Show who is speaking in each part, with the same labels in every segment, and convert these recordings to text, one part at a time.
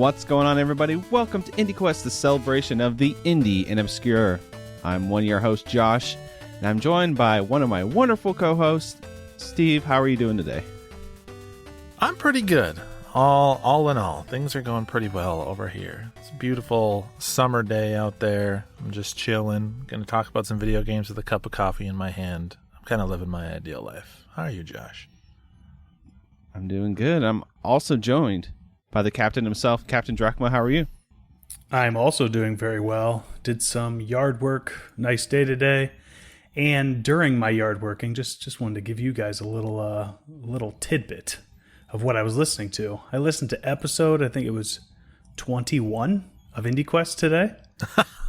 Speaker 1: What's going on, everybody? Welcome to IndieQuest, the celebration of the indie and obscure. I'm one of your hosts, Josh, and I'm joined by one of my wonderful co-hosts, Steve. How are you doing today?
Speaker 2: I'm pretty good. All in all, things are going pretty well over here. It's a beautiful summer day out there. I'm just chilling. Going to talk about some video games with a cup of coffee in my hand. I'm kind of living my ideal life. How are you, Josh?
Speaker 1: I'm doing good. I'm also joined by the captain himself, Captain Drachma. How are you?
Speaker 3: I'm also doing very well. Did some yard work. Nice day today. And during my yard working, just wanted to give you guys a little tidbit of what I was listening to. I listened to episode, I think it was 21 of IndieQuest today.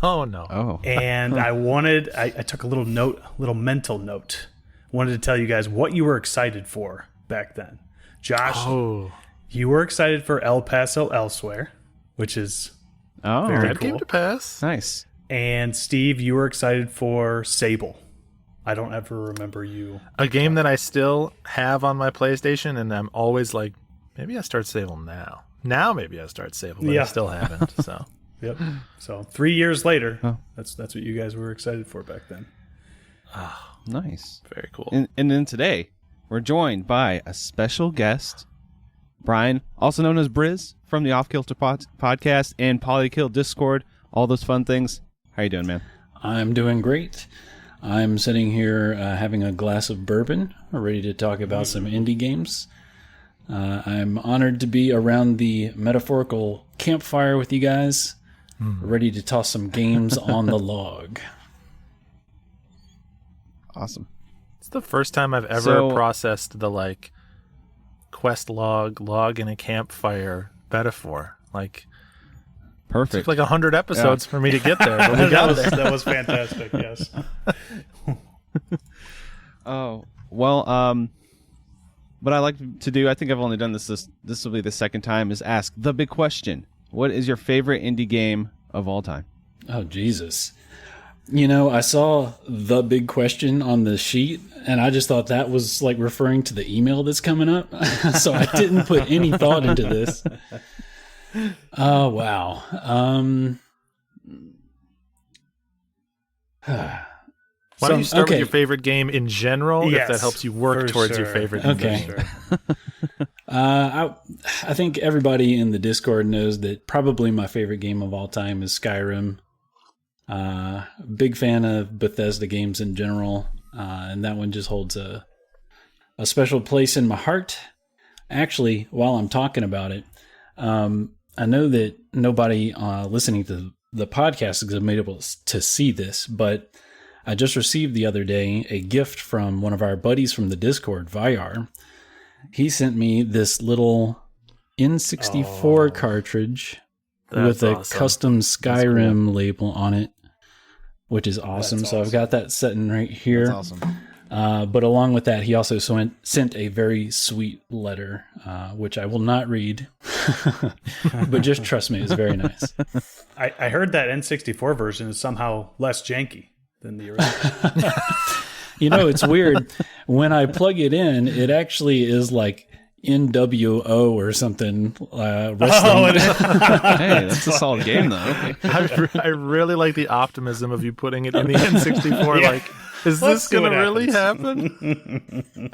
Speaker 2: Oh, no.
Speaker 1: Oh.
Speaker 3: And I took a little mental note. Wanted to tell you guys what you were excited for back then. Josh, you were excited for El Paso Elsewhere, which is very
Speaker 2: that
Speaker 3: cool.
Speaker 2: came to pass.
Speaker 1: Nice.
Speaker 3: And Steve, you were excited for Sable. I don't ever remember you.
Speaker 2: A game that I still have on my PlayStation, and I'm always like, maybe I start Sable now. Now maybe I start Sable, but I still haven't. So,
Speaker 3: Yep. So 3 years later, that's what you guys were excited for back then.
Speaker 1: Oh, nice.
Speaker 2: Very cool.
Speaker 1: And then today, we're joined by a special guest, Brian, also known as Briz from the Off Kilter Podcast and Polykill Discord, all those fun things. How you doing, man?
Speaker 4: I'm doing great. I'm sitting here having a glass of bourbon, ready to talk about some indie games. I'm honored to be around the metaphorical campfire with you guys, ready to toss some games on the log.
Speaker 1: Awesome.
Speaker 2: It's the first time I've ever processed the quest log in a campfire metaphor.
Speaker 1: Perfect.
Speaker 2: It took 100 episodes for me to get there, but we got there.
Speaker 3: That was fantastic. Yes.
Speaker 1: Oh, well, what I like to do, I think I've only done this will be the second time, is ask the big question. What is your favorite indie game of all time?
Speaker 4: Oh, Jesus. You know, I saw the big question on the sheet, and I just thought that was referring to the email that's coming up. So I didn't put any thought into this. Oh, wow.
Speaker 2: Why don't you start with your favorite game in general, if that helps you work towards your favorite game?
Speaker 4: Okay. I think everybody in the Discord knows that probably my favorite game of all time is Skyrim. Big fan of Bethesda games in general, and that one just holds a special place in my heart. Actually, while I'm talking about it, I know that nobody listening to the podcast is able to see this, but I just received the other day a gift from one of our buddies from the Discord, Vyar. He sent me this little N64 cartridge with a custom Skyrim label on it, which is awesome. So I've got that sitting right here.
Speaker 1: That's awesome.
Speaker 4: But along with that, he also sent a very sweet letter, which I will not read. But just trust me, it's very nice.
Speaker 3: I heard that N64 version is somehow less janky than the original.
Speaker 4: You know, it's weird. When I plug it in, it actually is like NWO or something. Wrestling.
Speaker 1: Hey, that's a solid game, though.
Speaker 2: I really like the optimism of you putting it in the N64. Is this going to really happen?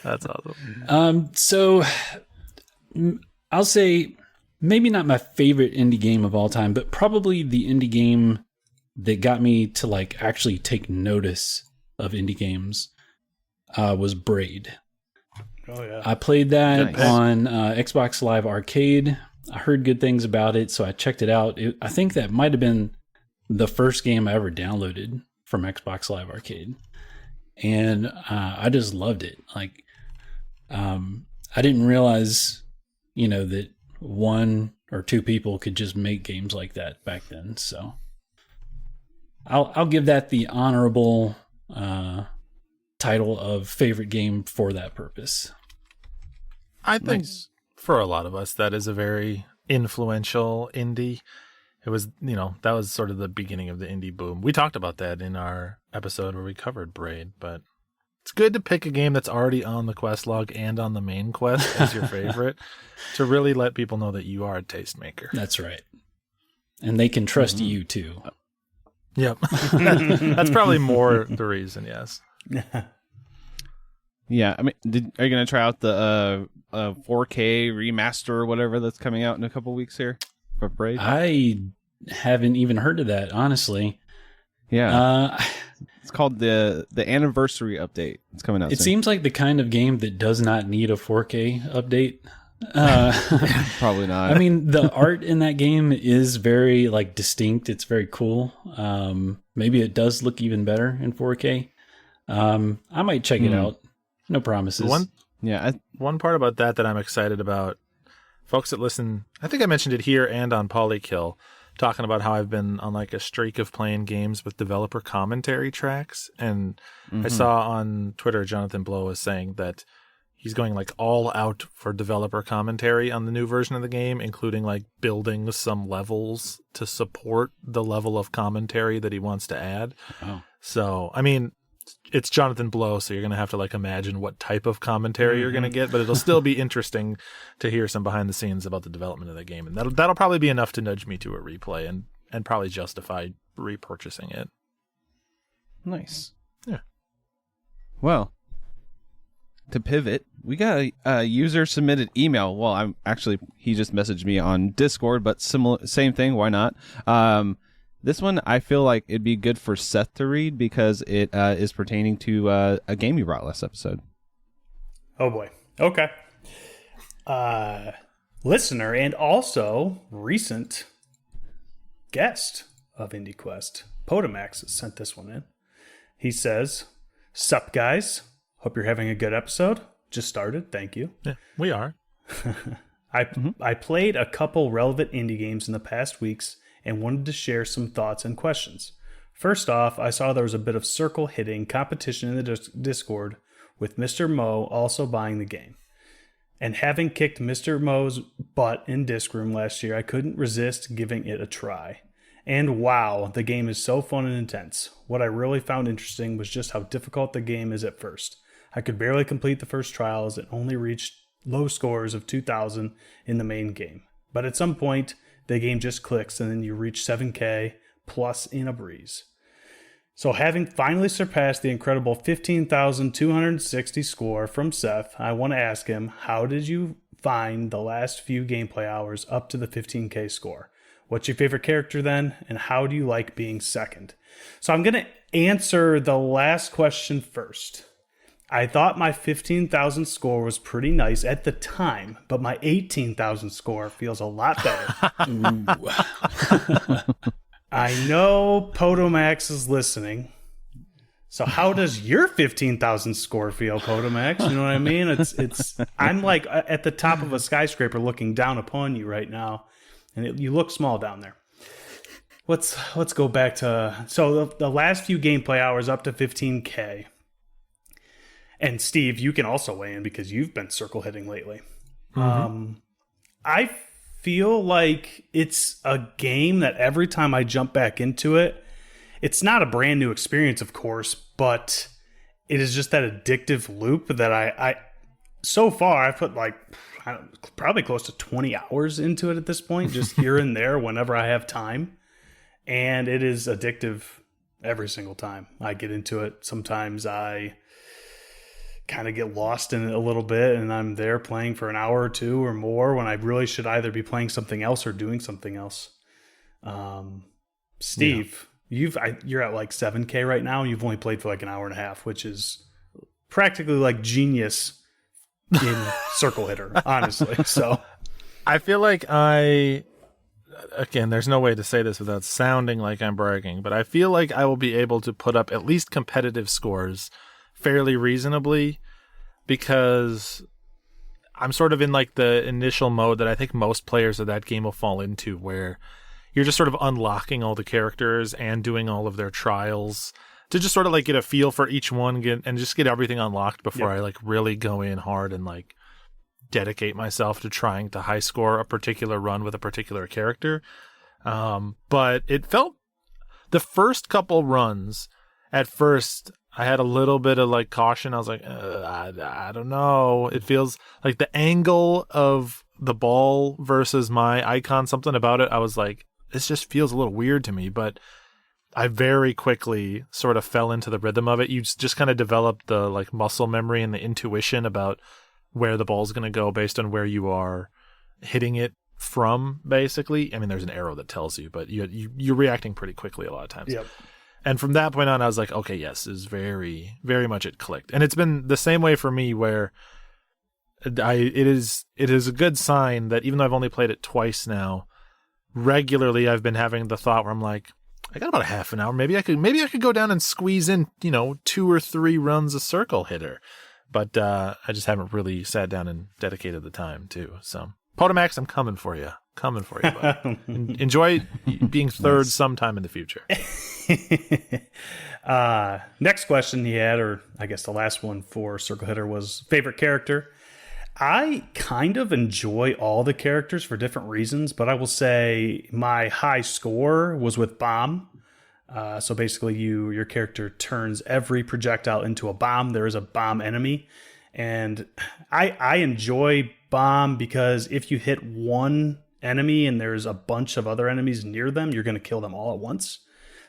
Speaker 2: That's awesome.
Speaker 4: So I'll say maybe not my favorite indie game of all time, but probably the indie game that got me to actually take notice of indie games was Braid.
Speaker 3: Oh yeah,
Speaker 4: I played that on Xbox Live Arcade. I heard good things about it, so I checked it out. I think that might have been the first game I ever downloaded from Xbox Live Arcade, and I just loved it. I didn't realize, that one or two people could just make games like that back then. So I'll give that the honorable title of favorite game for that purpose.
Speaker 2: I think for a lot of us, that is a very influential indie. It was, that was sort of the beginning of the indie boom. We talked about that in our episode where we covered Braid, but it's good to pick a game that's already on the quest log and on the main quest as your favorite to really let people know that you are a tastemaker.
Speaker 4: That's right. And they can trust you too.
Speaker 2: Yep. That's probably more the reason, yes.
Speaker 1: Yeah, I mean, are you going to try out the 4K remaster or whatever that's coming out in a couple weeks here for Braid?
Speaker 4: I haven't even heard of that, honestly.
Speaker 1: Yeah. It's called the anniversary update. It's coming out
Speaker 4: It
Speaker 1: soon.
Speaker 4: seems like the kind of game that does not need a 4K update.
Speaker 1: Probably not.
Speaker 4: I mean, the art in that game is very like distinct. It's very cool. Maybe it does look even better in 4K. I might check it out. No promises.
Speaker 2: One part about that I'm excited about, folks that listen, I think I mentioned it here and on Polykill, talking about how I've been on like a streak of playing games with developer commentary tracks. And I saw on Twitter, Jonathan Blow was saying that he's going like all out for developer commentary on the new version of the game, including like building some levels to support the level of commentary that he wants to add.
Speaker 4: Oh.
Speaker 2: So, I mean, it's Jonathan Blow, so you're going to have to like imagine what type of commentary you're going to get, but it'll still be interesting to hear some behind the scenes about the development of the game. And that'll probably be enough to nudge me to a replay and probably justify repurchasing it.
Speaker 1: Nice.
Speaker 2: Yeah.
Speaker 1: Well, to pivot, we got a user submitted email. Well, he just messaged me on Discord, but same thing. Why not? This one, I feel like it'd be good for Seth to read because it is pertaining to a game you brought last episode.
Speaker 3: Oh, boy. Okay. Listener and also recent guest of IndieQuest, Potomax, sent this one in. He says, "Sup, guys? Hope you're having a good episode. Just started. Thank you.
Speaker 2: Yeah, we are.
Speaker 3: I played a couple relevant indie games in the past weeks and wanted to share some thoughts and questions. First off, I saw there was a bit of circle hitting competition in the Discord with Mr. Mo also buying the game. And having kicked Mr. Mo's butt in Disc Room last year, I couldn't resist giving it a try. And wow, the game is so fun and intense. What I really found interesting was just how difficult the game is at first. I could barely complete the first trials and only reached low scores of 2,000 in the main game. But at some point, the game just clicks and then you reach 7K plus in a breeze. So having finally surpassed the incredible 15,260 score from Seth, I want to ask him, how did you find the last few gameplay hours up to the 15K score? What's your favorite character then? And how do you like being second? So I'm going to answer the last question first. I thought my 15,000 score was pretty nice at the time, but my 18,000 score feels a lot better. I know Potomax is listening. So how does your 15,000 score feel, Potomax? You know what I mean? It's I'm like at the top of a skyscraper looking down upon you right now, and you look small down there. Let's go back to the last few gameplay hours up to 15K. And Steve, you can also weigh in because you've been circle hitting lately. I feel like it's a game that every time I jump back into it, it's not a brand new experience, of course, but it is just that addictive loop that I so far I've put like probably close to 20 hours into it at this point, just here and there whenever I have time. And it is addictive every single time I get into it. Sometimes I kind of get lost in it a little bit and I'm there playing for an hour or two or more when I really should either be playing something else or doing something else. Steve, you're at like 7K right now and you've only played for like an hour and a half, which is practically like genius in circle hitter, honestly. So
Speaker 2: I feel like again, there's no way to say this without sounding like I'm bragging, but I feel like I will be able to put up at least competitive scores fairly reasonably because I'm sort of in like the initial mode that I think most players of that game will fall into, where you're just sort of unlocking all the characters and doing all of their trials to just sort of like get a feel for each one and just get everything unlocked before I like really go in hard and like dedicate myself to trying to high score a particular run with a particular character. But it felt the first couple runs at first, I had a little bit of like caution. I was like, I don't know. It feels like the angle of the ball versus my icon, something about it. I was like, this just feels a little weird to me, but I very quickly sort of fell into the rhythm of it. You just kind of develop the like muscle memory and the intuition about where the ball's going to go based on where you are hitting it from, basically. I mean, there's an arrow that tells you, but you're reacting pretty quickly a lot of times.
Speaker 3: Yep.
Speaker 2: And from that point on, I was like, okay, yes, is very, very much it clicked. And it's been the same way for me where it is a good sign that even though I've only played it twice now, regularly I've been having the thought where I'm like, I got about a half an hour. Maybe I could go down and squeeze in, 2 or 3 runs of Circle Hitter. But I just haven't really sat down and dedicated the time to. So, Potomax, I'm coming for you. But enjoy being third sometime in the future.
Speaker 3: Next question he had, or I guess the last one for Circle Hitter, was favorite character. I kind of enjoy all the characters for different reasons, but I will say my high score was with Bomb. So basically your character turns every projectile into a bomb. There is a bomb enemy. And I enjoy Bomb because if you hit one enemy and there's a bunch of other enemies near them, you're going to kill them all at once.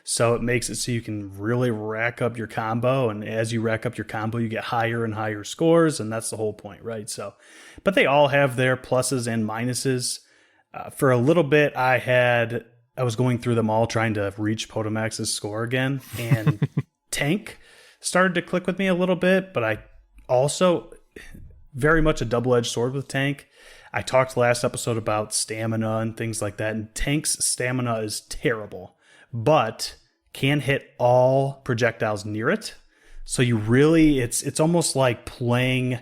Speaker 3: So it makes it so you can really rack up your combo. And as you rack up your combo, you get higher and higher scores. And that's the whole point, right? So, but they all have their pluses and minuses. For a little bit, I was going through them all trying to reach Potomax's score again. And Tank started to click with me a little bit, but I also very much a double-edged sword with Tank. I talked last episode about stamina and things like that, and Tank's stamina is terrible, but can hit all projectiles near it. So you really, it's almost like playing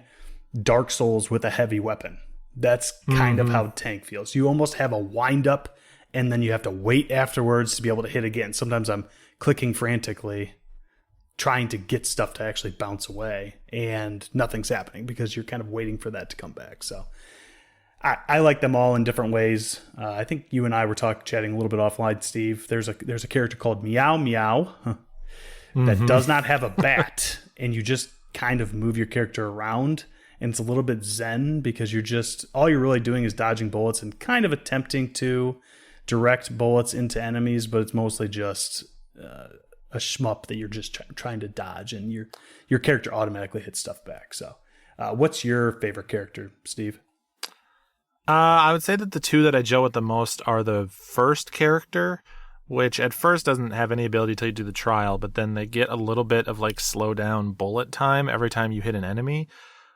Speaker 3: Dark Souls with a heavy weapon. That's kind of how Tank feels. You almost have a wind up, and then you have to wait afterwards to be able to hit again. Sometimes I'm clicking frantically, trying to get stuff to actually bounce away, and nothing's happening because you're kind of waiting for that to come back. So I like them all in different ways. I think you and I were chatting a little bit offline, Steve. There's a character called Meow Meow that does not have a bat, and you just kind of move your character around, and it's a little bit zen because all you're really doing is dodging bullets and kind of attempting to direct bullets into enemies, but it's mostly just a shmup that you're just trying to dodge, and your character automatically hits stuff back. So what's your favorite character, Steve?
Speaker 2: I would say that the two that I gel with the most are the first character, which at first doesn't have any ability till you do the trial, but then they get a little bit of like slow down bullet time every time you hit an enemy,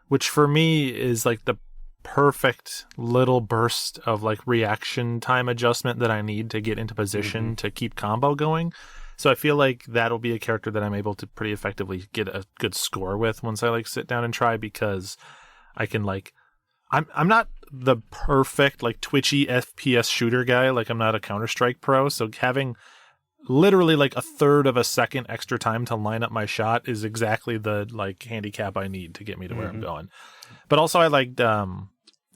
Speaker 2: which for me is like the perfect little burst of like reaction time adjustment that I need to get into position to keep combo going. So I feel like that'll be a character that I'm able to pretty effectively get a good score with once I like sit down and try, because I can like, I'm not the perfect like twitchy FPS shooter guy. Like I'm not a Counter-Strike pro. So having literally like a third of a second extra time to line up my shot is exactly the like handicap I need to get me to where I'm going. But also I liked, I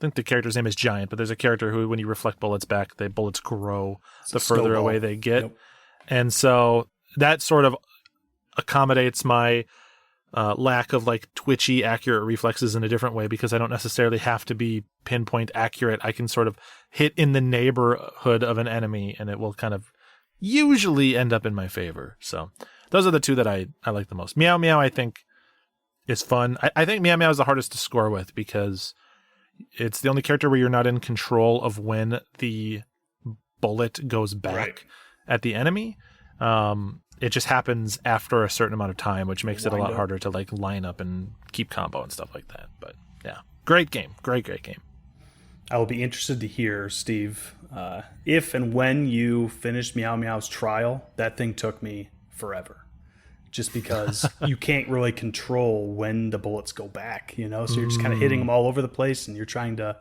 Speaker 2: think the character's name is Giant, but there's a character who, when you reflect bullets back, the bullets grow the further away they get. Yep. And so that sort of accommodates my lack of like twitchy accurate reflexes in a different way, because I don't necessarily have to be pinpoint accurate. I can sort of hit in the neighborhood of an enemy and it will kind of usually end up in my favor. So those are the two that I like the most. Meow Meow I think is fun. I think Meow Meow is the hardest to score with because it's the only character where you're not in control of when the bullet goes back at the enemy. It just happens after a certain amount of time, which makes it a lot harder to like line up and keep combo and stuff like that. But yeah, great game. Great game.
Speaker 3: I will be interested to hear, Steve, if and when you finished Meow Meow's trial. That thing took me forever, just because you can't really control when the bullets go back, so you're just kind of hitting them all over the place, and you're trying to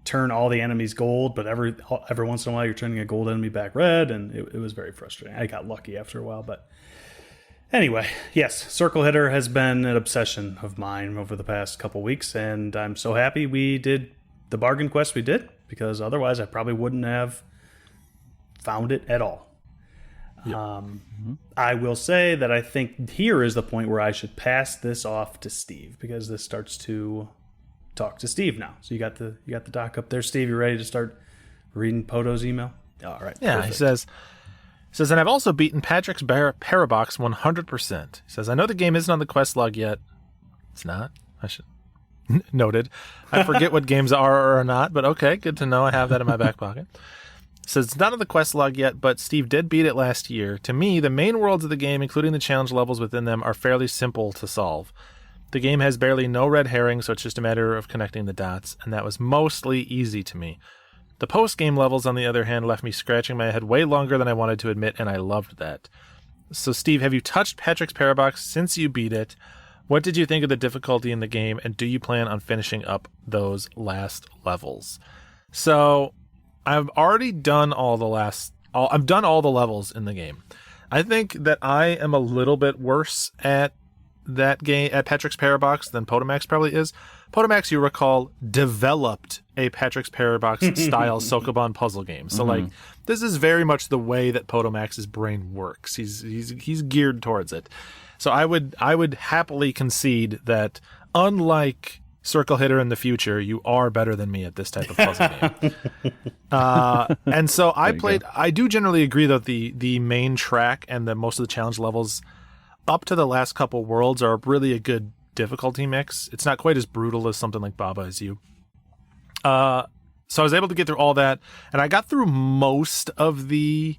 Speaker 3: turn all the enemies gold, but every once in a while you're turning a gold enemy back red, and it was very frustrating. I got lucky after a while, but anyway, yes, Circle Hitter has been an obsession of mine over the past couple weeks, and I'm so happy we did the bargain quest we did, because otherwise I probably wouldn't have found it at all. I will say that I think here is the point where I should pass this off to Steve, because this starts to talk to Steve now. So you got the doc up there, Steve. You ready to start reading Poto's email? All right.
Speaker 2: Yeah, perfect. He says, and I've also beaten Patrick's Parabox 100%. He says, I know the game isn't on the quest log yet. It's not. I should noted. I forget what games are or are not, but okay, good to know. I have that in my back pocket. Says it's not on the quest log yet, but Steve did beat it last year. To me, the main worlds of the game, including the challenge levels within them, are fairly simple to solve. The game has barely no red herring, so it's just a matter of connecting the dots, and that was mostly easy to me. The post-game levels, on the other hand, left me scratching my head way longer than I wanted to admit, and I loved that. So, Steve, have you touched Patrick's Parabox since you beat it? What did you think of the difficulty in the game, and do you plan on finishing up those last levels? So, I've already done I've done all the levels in the game. I think that I am a little bit worse at that game, at Patrick's Parabox, than Potomax probably is. Potomax, you recall, developed a Patrick's Parabox style Sokoban puzzle game. So like, this is very much the way that Potomax's brain works. He's geared towards it. So I would happily concede that, unlike Circle Hitter in the future, you are better than me at this type of puzzle game. And so I do generally agree that the main track and most of the challenge levels up to the last couple worlds are really a good difficulty mix. It's not quite as brutal as something like Baba Is You. So I was able to get through all that, and I got through most of the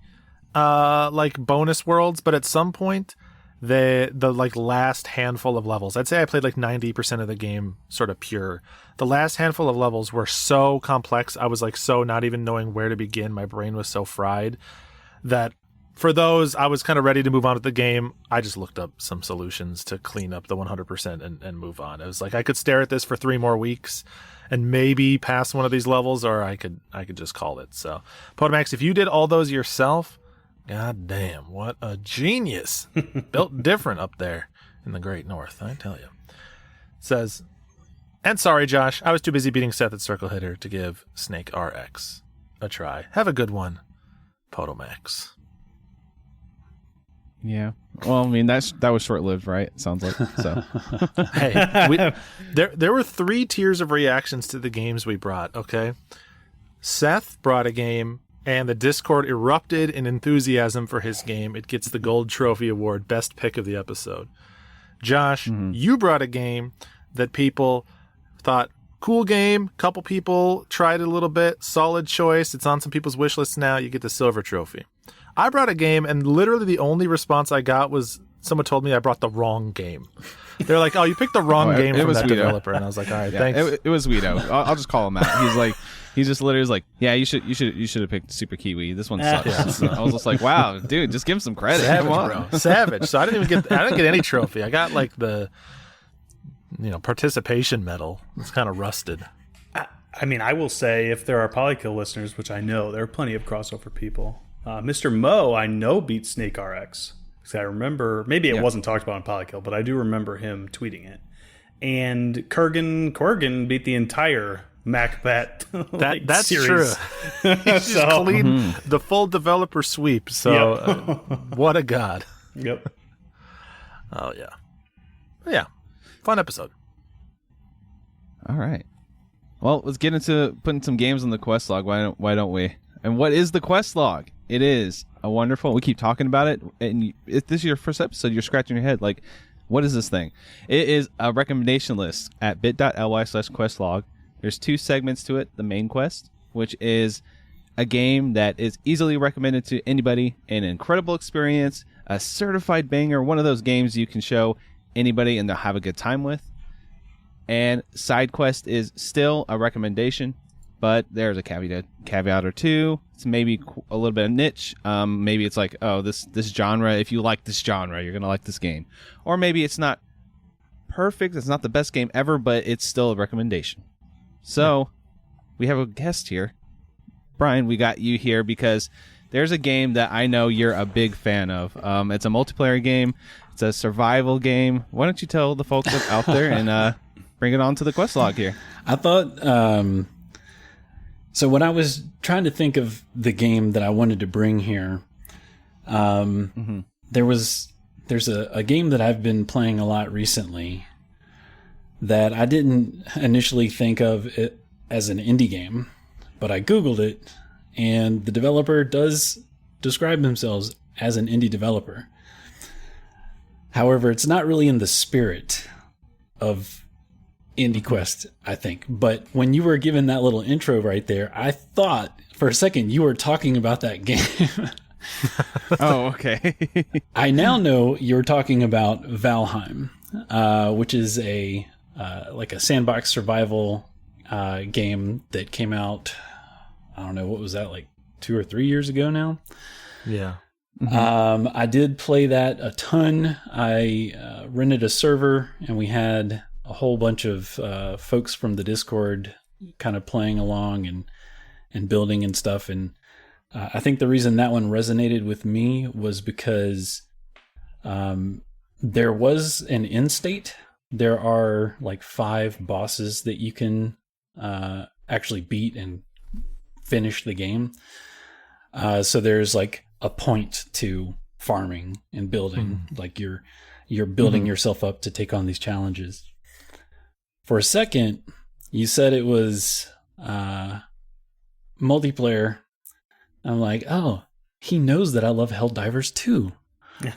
Speaker 2: like bonus worlds, but at some point the like last handful of levels, I'd say I played like 90% of the game sort of pure. The last handful of levels were so complex, I was like so not even knowing where to begin. My brain was so fried that for those, I was kind of ready to move on with the game. I just looked up some solutions to clean up the 100% and move on. I was like, I could stare at this for 3 more weeks and maybe pass one of these levels, or I could just call it. So, Potomax, if you did all those yourself, god damn, what a genius. Built different up there in the Great North, I tell you. Says, and sorry, Josh, I was too busy beating Seth at Circle Hitter to give Snake RX a try. Have a good one, Potomax.
Speaker 1: Yeah. Well, I mean, that was short-lived, right? It sounds like. So,
Speaker 2: hey, there were 3 tiers of reactions to the games we brought, okay? Seth brought a game, and the Discord erupted in enthusiasm for his game. It gets the Gold Trophy Award, Best Pick of the Episode. Josh, you brought a game that people thought, cool game, couple people tried it a little bit, solid choice, it's on some people's wish lists now, you get the Silver Trophy. I brought a game, and literally the only response I got was someone told me I brought the wrong game. They're like, "Oh, you picked the wrong game from that developer," and I was like, "All right, thanks."
Speaker 1: It was Guido. I'll just call him out. He just literally was like, "Yeah, you should have picked Super Kiwi. This one sucks." Yeah. So I was just like, "Wow, dude, just give him some credit."
Speaker 2: Savage, bro. Savage. So I didn't get any trophy. I got like the participation medal. It's kind of rusted.
Speaker 3: I mean, I will say, if there are Polykill listeners, which I know there are plenty of crossover people. Mr. Mo, I know, beat Snake RX. Because I remember, maybe it wasn't talked about on Polykill, but I do remember him tweeting it. And Corgan beat the entire MacBat
Speaker 2: that's
Speaker 3: series.
Speaker 2: True. He just cleaned the full developer sweep. So what a god.
Speaker 3: Yep.
Speaker 2: Oh, yeah. Yeah. Fun episode.
Speaker 1: All right. Well, let's get into putting some games on the quest log. Why don't we? And what is the quest log? It is a wonderful. We keep talking about it, and if this is your first episode, you're scratching your head like, what is this thing? It is a recommendation list at bit.ly/questlog. There's 2 segments to it. The main quest, which is a game that is easily recommended to anybody, an incredible experience, a certified banger, one of those games you can show anybody and they'll have a good time with. And side quest is still a recommendation, but there's a caveat or 2. It's maybe a little bit of niche. Maybe it's like, oh, this genre, if you like this genre, you're going to like this game. Or maybe it's not perfect. It's not the best game ever, but it's still a recommendation. So we have a guest here. Brian, we got you here because there's a game that I know you're a big fan of. It's a multiplayer game. It's a survival game. Why don't you tell the folks out there and bring it on to the quest log here?
Speaker 4: I thought... So when I was trying to think of the game that I wanted to bring here, There's a game that I've been playing a lot recently that I didn't initially think of it as an indie game, but I Googled it, and the developer does describe themselves as an indie developer. However, it's not really in the spirit of IndieQuest, I think. But when you were given that little intro right there, I thought for a second you were talking about that game.
Speaker 1: Oh, okay.
Speaker 4: I now know you're talking about Valheim, which is a sandbox survival game that came out, I don't know, what was that, like 2 or 3 years ago now?
Speaker 2: Yeah.
Speaker 4: I did play that a ton. I rented a server, and we had a whole bunch of folks from the Discord kind of playing along and building and stuff. And I think the reason that one resonated with me was because there was an end state. There are like 5 bosses that you can actually beat and finish the game. So there's like a point to farming and building. Like you're building yourself up to take on these challenges. For a second, you said it was multiplayer. I'm like, oh, he knows that I love Helldivers too.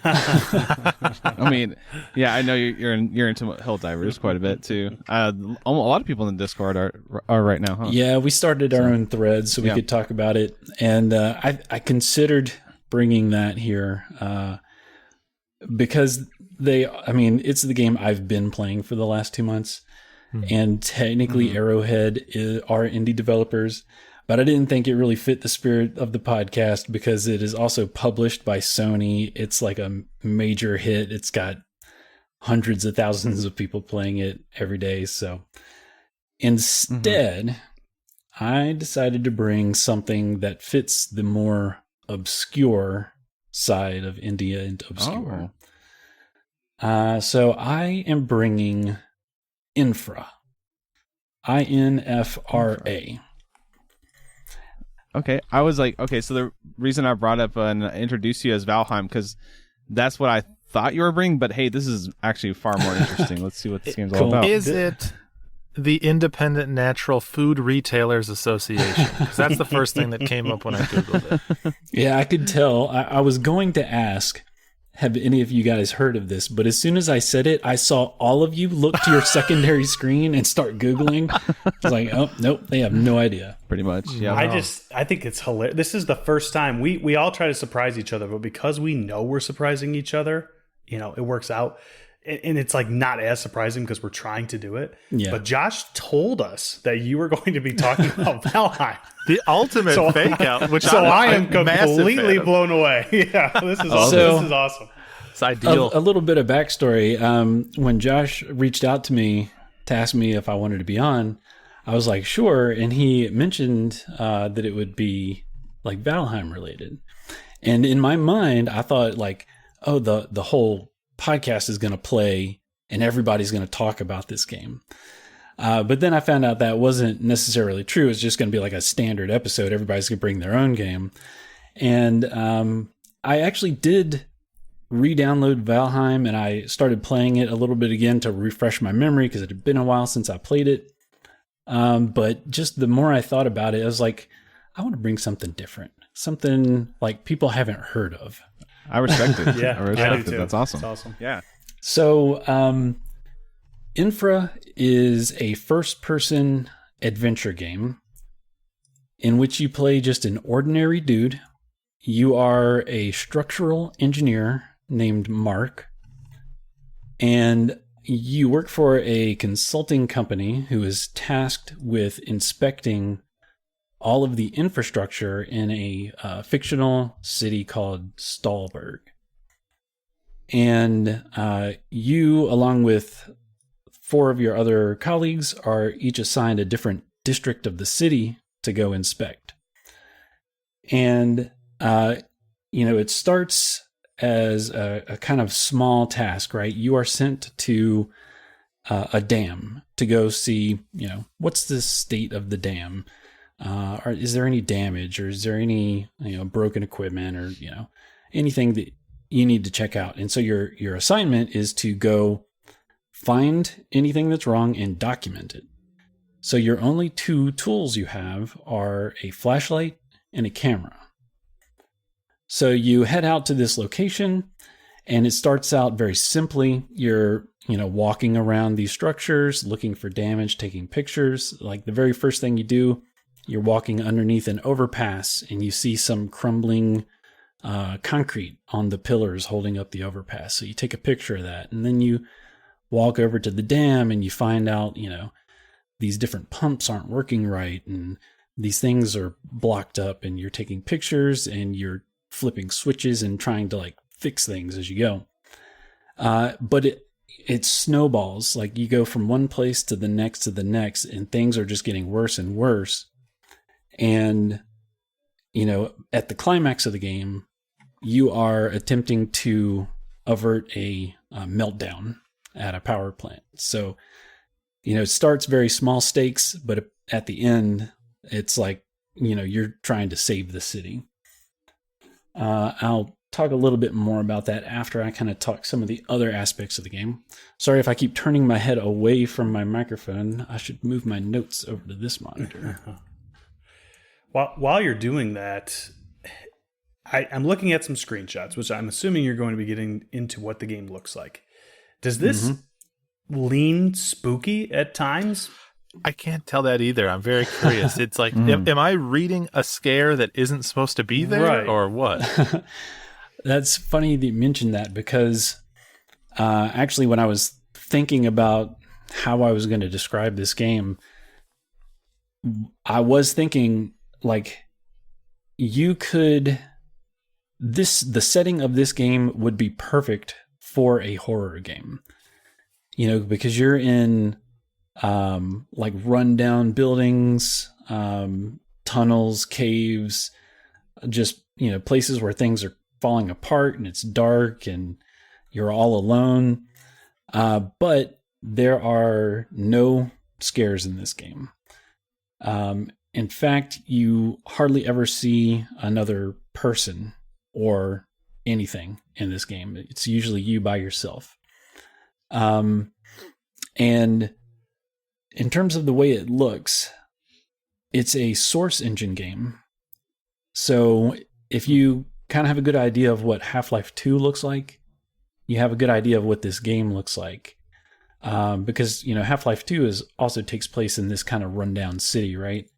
Speaker 1: I mean, yeah, I know you're into Helldivers quite a bit too. A lot of people in the Discord are right now, huh?
Speaker 4: Yeah, we started our own thread so we could talk about it, and I considered bringing that here because it's the game I've been playing for the last 2 months, and technically Arrowhead are indie developers. But I didn't think it really fit the spirit of the podcast because it is also published by Sony. It's like a major hit. It's got hundreds of thousands of people playing it every day. So instead, I decided to bring something that fits the more obscure side of India and obscure. So I am bringing Infra. INFRA.
Speaker 1: Okay, I was like, okay, so the reason I brought up and introduced you as Valheim, because that's what I thought you were bringing, but hey, this is actually far more interesting. Let's see what this game's all about.
Speaker 2: Is it the Independent Natural Food Retailers Association? Because that's the first thing that came up when I Googled it.
Speaker 4: Yeah, I could tell. I was going to ask, have any of you guys heard of this? But as soon as I said it, I saw all of you look to your secondary screen and start Googling. I was like, oh, nope, they have no idea.
Speaker 1: Pretty much, yeah.
Speaker 3: I think it's hilarious. This is the first time we all try to surprise each other, but because we know we're surprising each other, it works out. And it's like not as surprising because we're trying to do it.
Speaker 4: Yeah.
Speaker 3: But Josh told us that you were going to be talking about Valheim.
Speaker 2: The ultimate fake out, which
Speaker 3: I am completely blown away. Yeah, this is awesome.
Speaker 2: It's ideal.
Speaker 4: A little bit of backstory. When Josh reached out to me to ask me if I wanted to be on, I was like, sure. And he mentioned that it would be like Valheim related. And in my mind, I thought like, oh, the whole podcast is going to play and everybody's going to talk about this game. But then I found out that wasn't necessarily true. It's just going to be like a standard episode. Everybody's going to bring their own game. And I actually did re-download Valheim, and I started playing it a little bit again to refresh my memory because it had been a while since I played it. But just the more I thought about it, I was like, I want to bring something different. Something like people haven't heard of.
Speaker 1: I respect it.
Speaker 3: Yeah,
Speaker 1: I respect
Speaker 3: do
Speaker 1: it.
Speaker 3: too.
Speaker 1: That's awesome.
Speaker 3: It's awesome.
Speaker 1: Yeah.
Speaker 4: So, Infra is a first-person adventure game in which you play just an ordinary dude. You are a structural engineer named Mark, and you work for a consulting company who is tasked with inspecting all of the infrastructure in a fictional city called Stahlberg. And you, along with 4 of your other colleagues, are each assigned a different district of the city to go inspect. And, it starts as a kind of small task, right? You are sent to a dam to go see, what's the state of the dam? Is there any damage, or is there any, broken equipment, or, anything that you need to check out. And so your assignment is to go find anything that's wrong and document it. So your only two tools you have are a flashlight and a camera. So you head out to this location, and it starts out very simply. You're, walking around these structures, looking for damage, taking pictures. Like the very first thing you do, you're walking underneath an overpass, and you see some crumbling concrete on the pillars holding up the overpass. So you take a picture of that, and then you walk over to the dam, and you find out, these different pumps aren't working right, and these things are blocked up, and you're taking pictures, and you're flipping switches and trying to fix things as you go. But it snowballs. Like you go from one place to the next, and things are just getting worse and worse. And, at the climax of the game, you are attempting to avert a meltdown at a power plant. So, it starts very small stakes, but at the end, it's you're trying to save the city. I'll talk a little bit more about that after I kind of talk some of the other aspects of the game. Sorry if I keep turning my head away from my microphone. I should move my notes over to this monitor.
Speaker 3: While you're doing that, I'm looking at some screenshots, which I'm assuming you're going to be getting into what the game looks like. Does this lean spooky at times?
Speaker 2: I can't tell that either. I'm very curious. It's like, am I reading a scare that isn't supposed to be there, or what?
Speaker 4: That's funny that you mentioned that, because actually when I was thinking about how I was going to describe this game, I was thinking the setting of this game would be perfect for a horror game, because you're in rundown buildings, tunnels, caves, just, places where things are falling apart and it's dark and you're all alone. But there are no scares in this game. In fact, you hardly ever see another person or anything in this game. It's usually you by yourself. And in terms of the way it looks, it's a source engine game. So if you kind of have a good idea of what Half-Life 2 looks like, you have a good idea of what this game looks like. Because, Half-Life 2 also takes place in this kind of rundown city, right?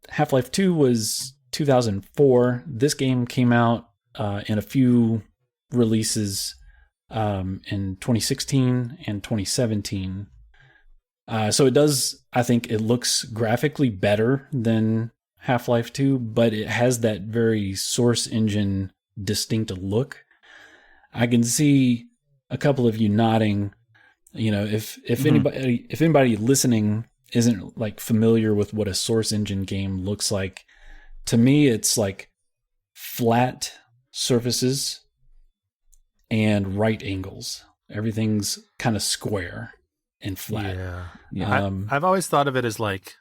Speaker 4: Half-Life 2 was 2004. This game came out in a few releases in 2016 and 2017. So it does, I think it looks graphically better than Half-Life 2, but it has that very source engine distinct look. I can see a couple of you nodding. If anybody listening isn't familiar with what a source engine game looks like, to me it's flat surfaces and right angles. Everything's kind of square and flat.
Speaker 2: Yeah. I've always thought of it as like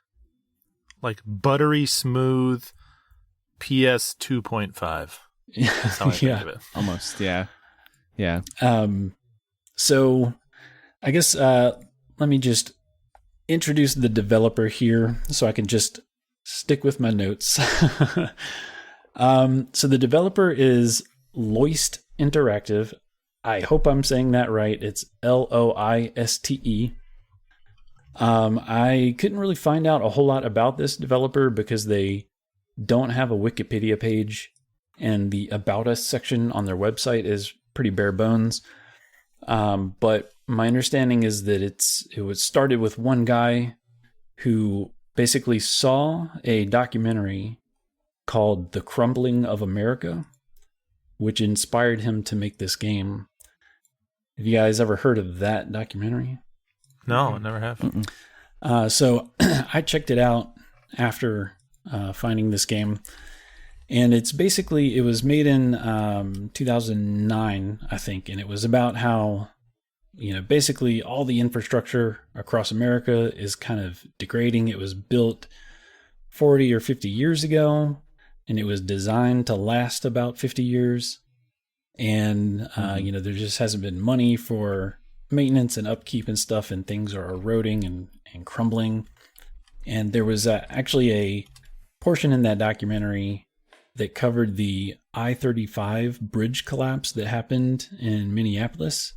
Speaker 2: buttery smooth PS 2.5. That's how I think of it.
Speaker 1: Almost, yeah. Yeah.
Speaker 4: So I guess let me just introduce the developer here so I can just stick with my notes. So the developer is Loist Interactive. I hope I'm saying that right. It's Loiste. I couldn't really find out a whole lot about this developer because they don't have a Wikipedia page, and the About Us section on their website is pretty bare bones. But my understanding is that it was started with one guy who basically saw a documentary called The Crumbling of America, which inspired him to make this game. Have you guys ever heard of that documentary?
Speaker 2: No, I never have.
Speaker 4: So I checked it out after finding this game. And it was made in 2009, I think. And it was about how, basically all the infrastructure across America is kind of degrading. It was built 40 or 50 years ago. and it was designed to last about 50 years. And, there just hasn't been money for maintenance and upkeep and stuff, and things are eroding and crumbling. And there was actually a portion in that documentary that covered the I-35 bridge collapse that happened in Minneapolis.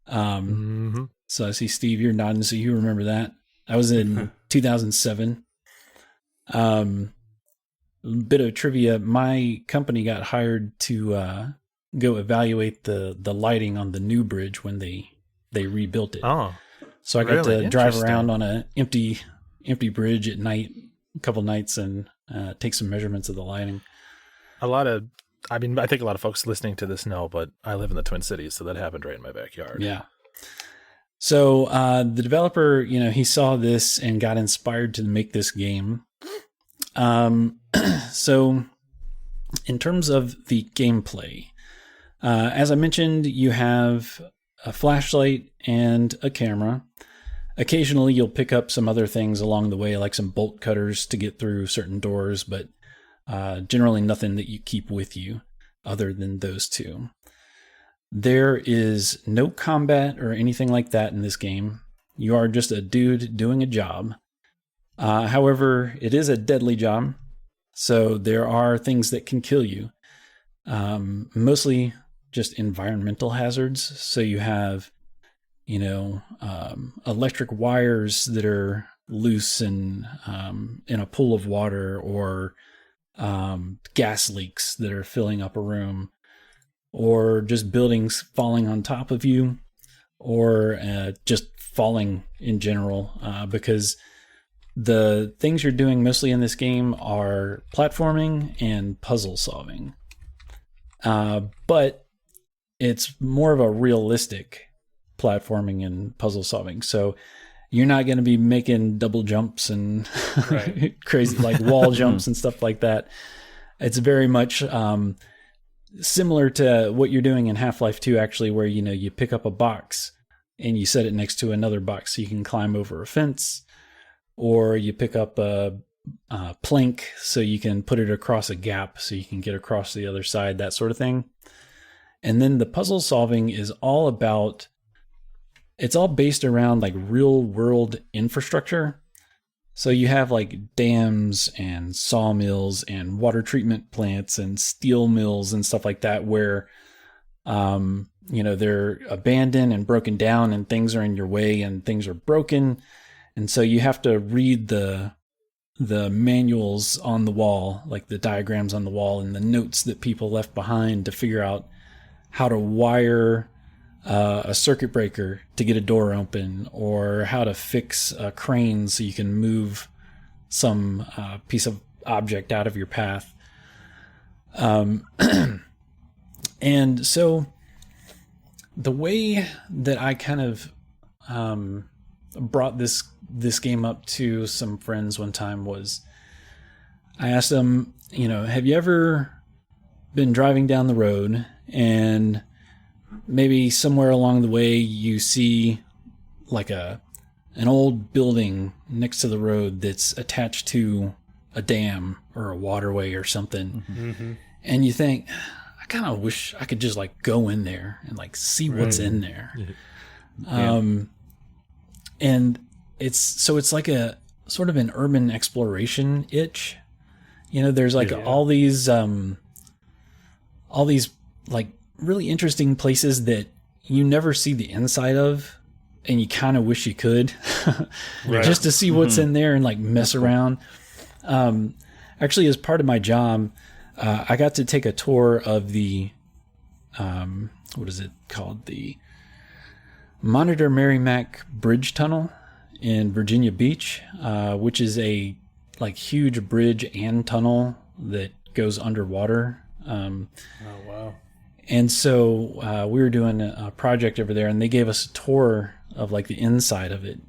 Speaker 4: So I see, Steve, you're nodding, so you remember that. That was in 2007. Bit of trivia. My company got hired to go evaluate the lighting on the new bridge when they rebuilt it.
Speaker 2: Oh,
Speaker 4: so I got to drive around on an empty bridge at night, a couple nights, and take some measurements of the lighting.
Speaker 2: I think a lot of folks listening to this know, but I live in the Twin Cities, so that happened right in my backyard.
Speaker 4: Yeah. So the developer, he saw this and got inspired to make this game. So in terms of the gameplay, as I mentioned, you have a flashlight and a camera. Occasionally you'll pick up some other things along the way, like some bolt cutters to get through certain doors, but generally nothing that you keep with you other than those two. There is no combat or anything like that in this game. You are just a dude doing a job. However, it is a deadly job, so there are things that can kill you. Mostly just environmental hazards. So you have, electric wires that are loose and in a pool of water, or gas leaks that are filling up a room, or just buildings falling on top of you, or just falling in general, because the things you're doing mostly in this game are platforming and puzzle solving. But it's more of a realistic platforming and puzzle solving. So you're not going to be making double jumps and crazy like wall jumps and stuff like that. It's very much similar to what you're doing in Half-Life 2, actually, where, you pick up a box and you set it next to another box so you can climb over a fence, or you pick up a plank so you can put it across a gap so you can get across the other side, that sort of thing. And then the puzzle solving is all based around like real world infrastructure. So you have like dams and sawmills and water treatment plants and steel mills and stuff like that, where, they're abandoned and broken down and things are in your way and things are broken. And so you have to read the manuals on the wall, like the diagrams on the wall and the notes that people left behind, to figure out how to wire a circuit breaker to get a door open, or how to fix a crane so you can move some piece of object out of your path. And so the way that I kind of brought this game up to some friends one time was, I asked them, have you ever been driving down the road and maybe somewhere along the way you see like an old building next to the road that's attached to a dam or a waterway or something, and you think, I kind of wish I could just like go in there and like see what's in there. And it's like a sort of an urban exploration itch. There's like all these like really interesting places that you never see the inside of, and you kind of wish you could, just to see what's in there and like mess around. Actually, as part of my job, I got to take a tour of the, what is it called? The Monitor Merrimack Bridge Tunnel in Virginia Beach, which is a like huge bridge and tunnel that goes underwater.
Speaker 3: Oh, wow.
Speaker 4: And so we were doing a project over there, and they gave us a tour of like the inside of it.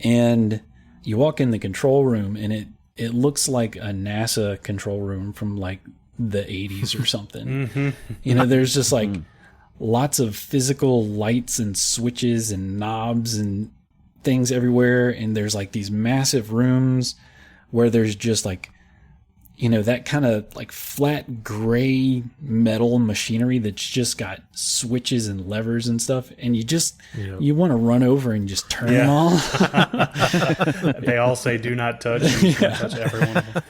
Speaker 4: And you walk in the control room, and it looks like a NASA control room from like the 80s or something. There's just like lots of physical lights and switches and knobs and things everywhere. And there's like these massive rooms where there's just like that kind of like flat gray metal machinery that's just got switches and levers and stuff. And you want to run over and just turn them all.
Speaker 3: They all say do not touch. You can touch every one of them.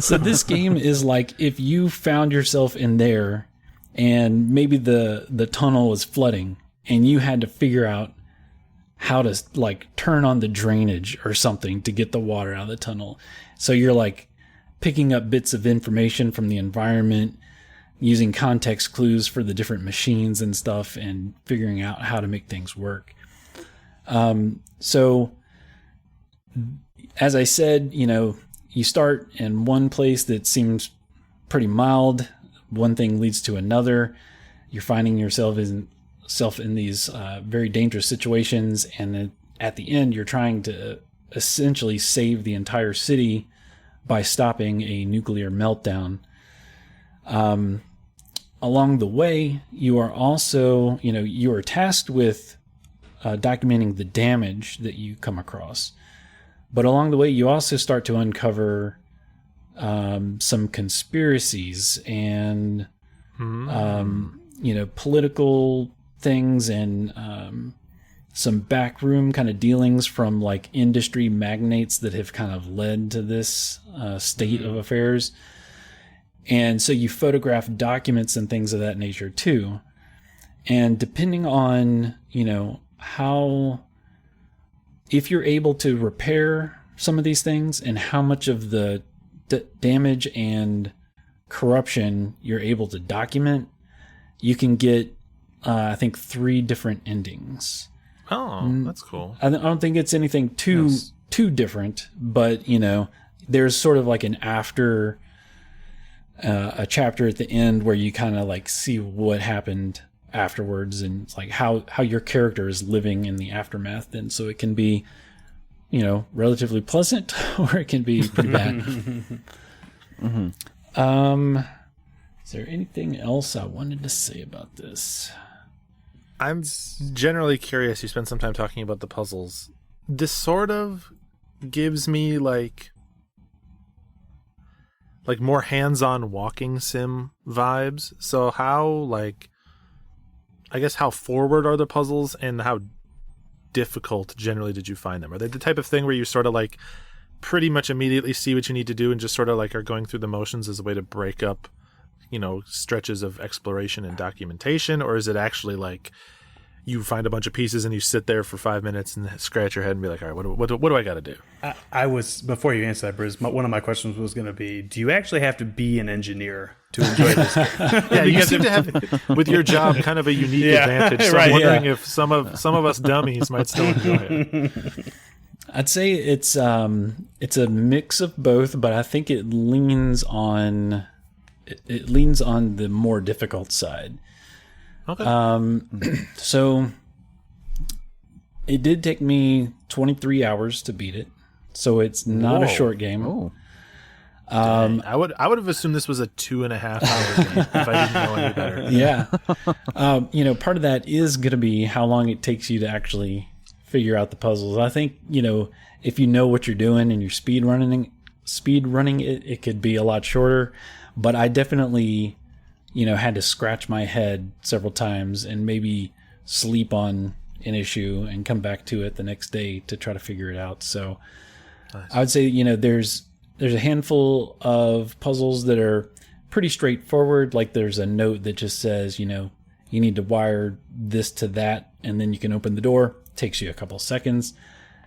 Speaker 4: So this game is like if you found yourself in there and maybe the tunnel was flooding and you had to figure out how to like turn on the drainage or something to get the water out of the tunnel. So you're like picking up bits of information from the environment, using context clues for the different machines and stuff, and figuring out how to make things work. So as I said, you start in one place that seems pretty mild. One thing leads to another. You're finding yourself in these very dangerous situations. And then at the end, you're trying to essentially save the entire city by stopping a nuclear meltdown. Along the way, you are also, you are tasked with documenting the damage that you come across. But along the way, you also start to uncover some conspiracies and, political things and some backroom kind of dealings from like industry magnates that have kind of led to this state of affairs. And so you photograph documents and things of that nature too. And depending on, if you're able to repair some of these things and how much of the damage and corruption you're able to document, you can get, I think, 3 different endings.
Speaker 2: Oh, that's cool.
Speaker 4: I don't think it's anything too different, but there's sort of like an after a chapter at the end where you kind of like see what happened afterwards, and it's like how your character is living in the aftermath. And so it can be, relatively pleasant, or it can be pretty bad. Is there anything else I wanted to say about this?
Speaker 2: I'm generally curious. You spent some time talking about the puzzles. This sort of gives me like more hands-on walking sim vibes. So how how forward are the puzzles, and how difficult generally did you find them? Are they the type of thing where you sort of like pretty much immediately see what you need to do and just sort of like are going through the motions as a way to break up stretches of exploration and documentation? Or is it actually like you find a bunch of pieces and you sit there for 5 minutes and scratch your head and be like, all right, what do I got to do?
Speaker 3: I was, before you answer that, Briz, one of my questions was going to be, do you actually have to be an engineer to enjoy this game?
Speaker 2: Yeah, you seem to have, with your job, kind of a unique advantage. So I'm wondering if some of us dummies might still enjoy it.
Speaker 4: I'd say it's a mix of both, but I think it leans on the more difficult side.
Speaker 2: Okay.
Speaker 4: So it did take me 23 hours to beat it, so it's not a short game.
Speaker 1: Oh.
Speaker 2: I would have assumed this was a 2.5 hour game if I didn't know any better.
Speaker 4: Yeah. Part of that is going to be how long it takes you to actually figure out the puzzles. I think, if you know what you're doing and you're speed running it, it could be a lot shorter. But I definitely, had to scratch my head several times and maybe sleep on an issue and come back to it the next day to try to figure it out. So nice. I would say, there's a handful of puzzles that are pretty straightforward. Like there's a note that just says, you need to wire this to that, and then you can open the door. It takes you a couple seconds.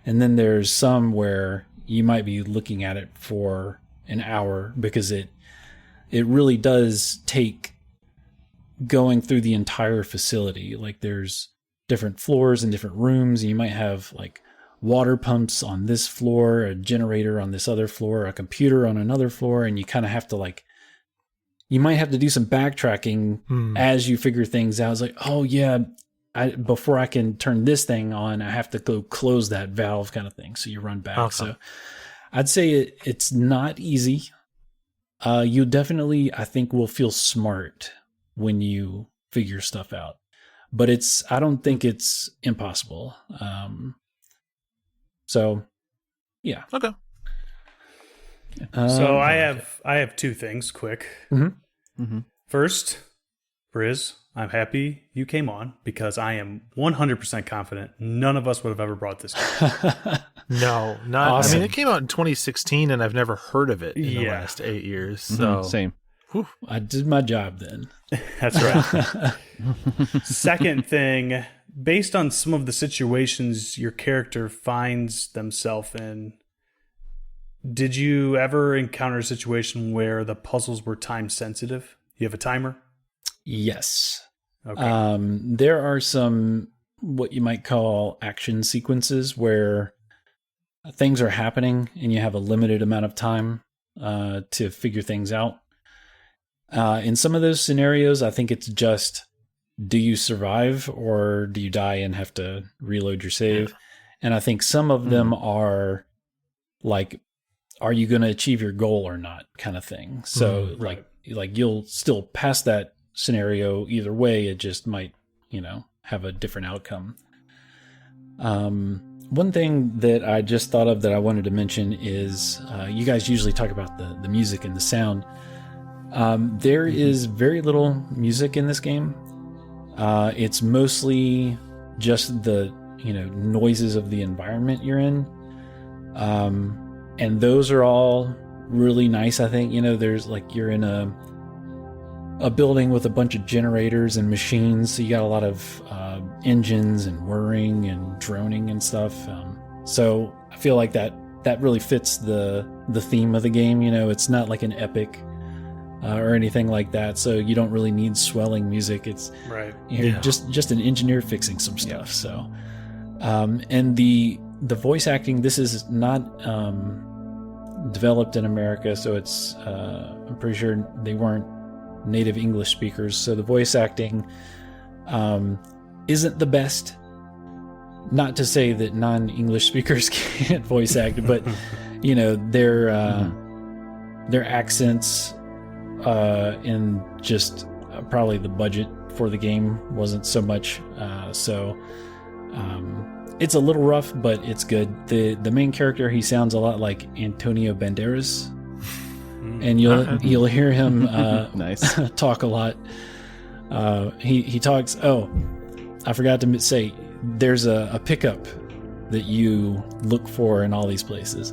Speaker 4: And then there's some where you might be looking at it for an hour, because it really does take going through the entire facility. Like there's different floors and different rooms, and you might have like water pumps on this floor, a generator on this other floor, a computer on another floor, and you kind of have to you might have to do some backtracking as you figure things out. It's like, oh yeah, before I can turn this thing on, I have to go close that valve, kind of thing. So you run back. Okay. So I'd say it's not easy. You definitely, I think, will feel smart when you figure stuff out, but I don't think it's impossible. So yeah.
Speaker 2: Okay.
Speaker 3: So I have two things quick. First, Briz, I'm happy you came on because I am 100% confident none of us would have ever brought this game.
Speaker 2: No, not.
Speaker 4: Awesome.
Speaker 2: I mean, it came out in 2016, and I've never heard of it in the last 8 years. So
Speaker 1: Same.
Speaker 4: I did my job then.
Speaker 3: That's right. Second thing, based on some of the situations your character finds themselves in, did you ever encounter a situation where the puzzles were time sensitive? You have a timer?
Speaker 4: Yes.
Speaker 3: Okay.
Speaker 4: There are some what you might call action sequences where things are happening and you have a limited amount of time to figure things out. In some of those scenarios, I think it's just, do you survive or do you die and have to reload your save? And I think some of them are like, are you going to achieve your goal or not kind of thing. So like you'll still pass that scenario either way. It just might, have a different outcome. One thing that I just thought of that I wanted to mention is you guys usually talk about the music and the sound. There is very little music in this game. It's mostly just the noises of the environment you're in. And those are all really nice, I think. There's like you're in a building with a bunch of generators and machines, so you got a lot of engines and whirring and droning and stuff. So I feel like that really fits the theme of the game. It's not like an epic or anything like that, so you don't really need swelling music. It's just an engineer fixing some stuff. So and the voice acting, this is not developed in America, so it's I'm pretty sure they weren't native English speakers, so the voice acting isn't the best. Not to say that non-English speakers can't voice act, but their accents and just probably the budget for the game wasn't so much, so it's a little rough, but it's good. The main character, he sounds a lot like Antonio Banderas, and you'll hear him
Speaker 1: Nice.
Speaker 4: talk a lot. He talks. Oh, I forgot to say, there's a pickup that you look for in all these places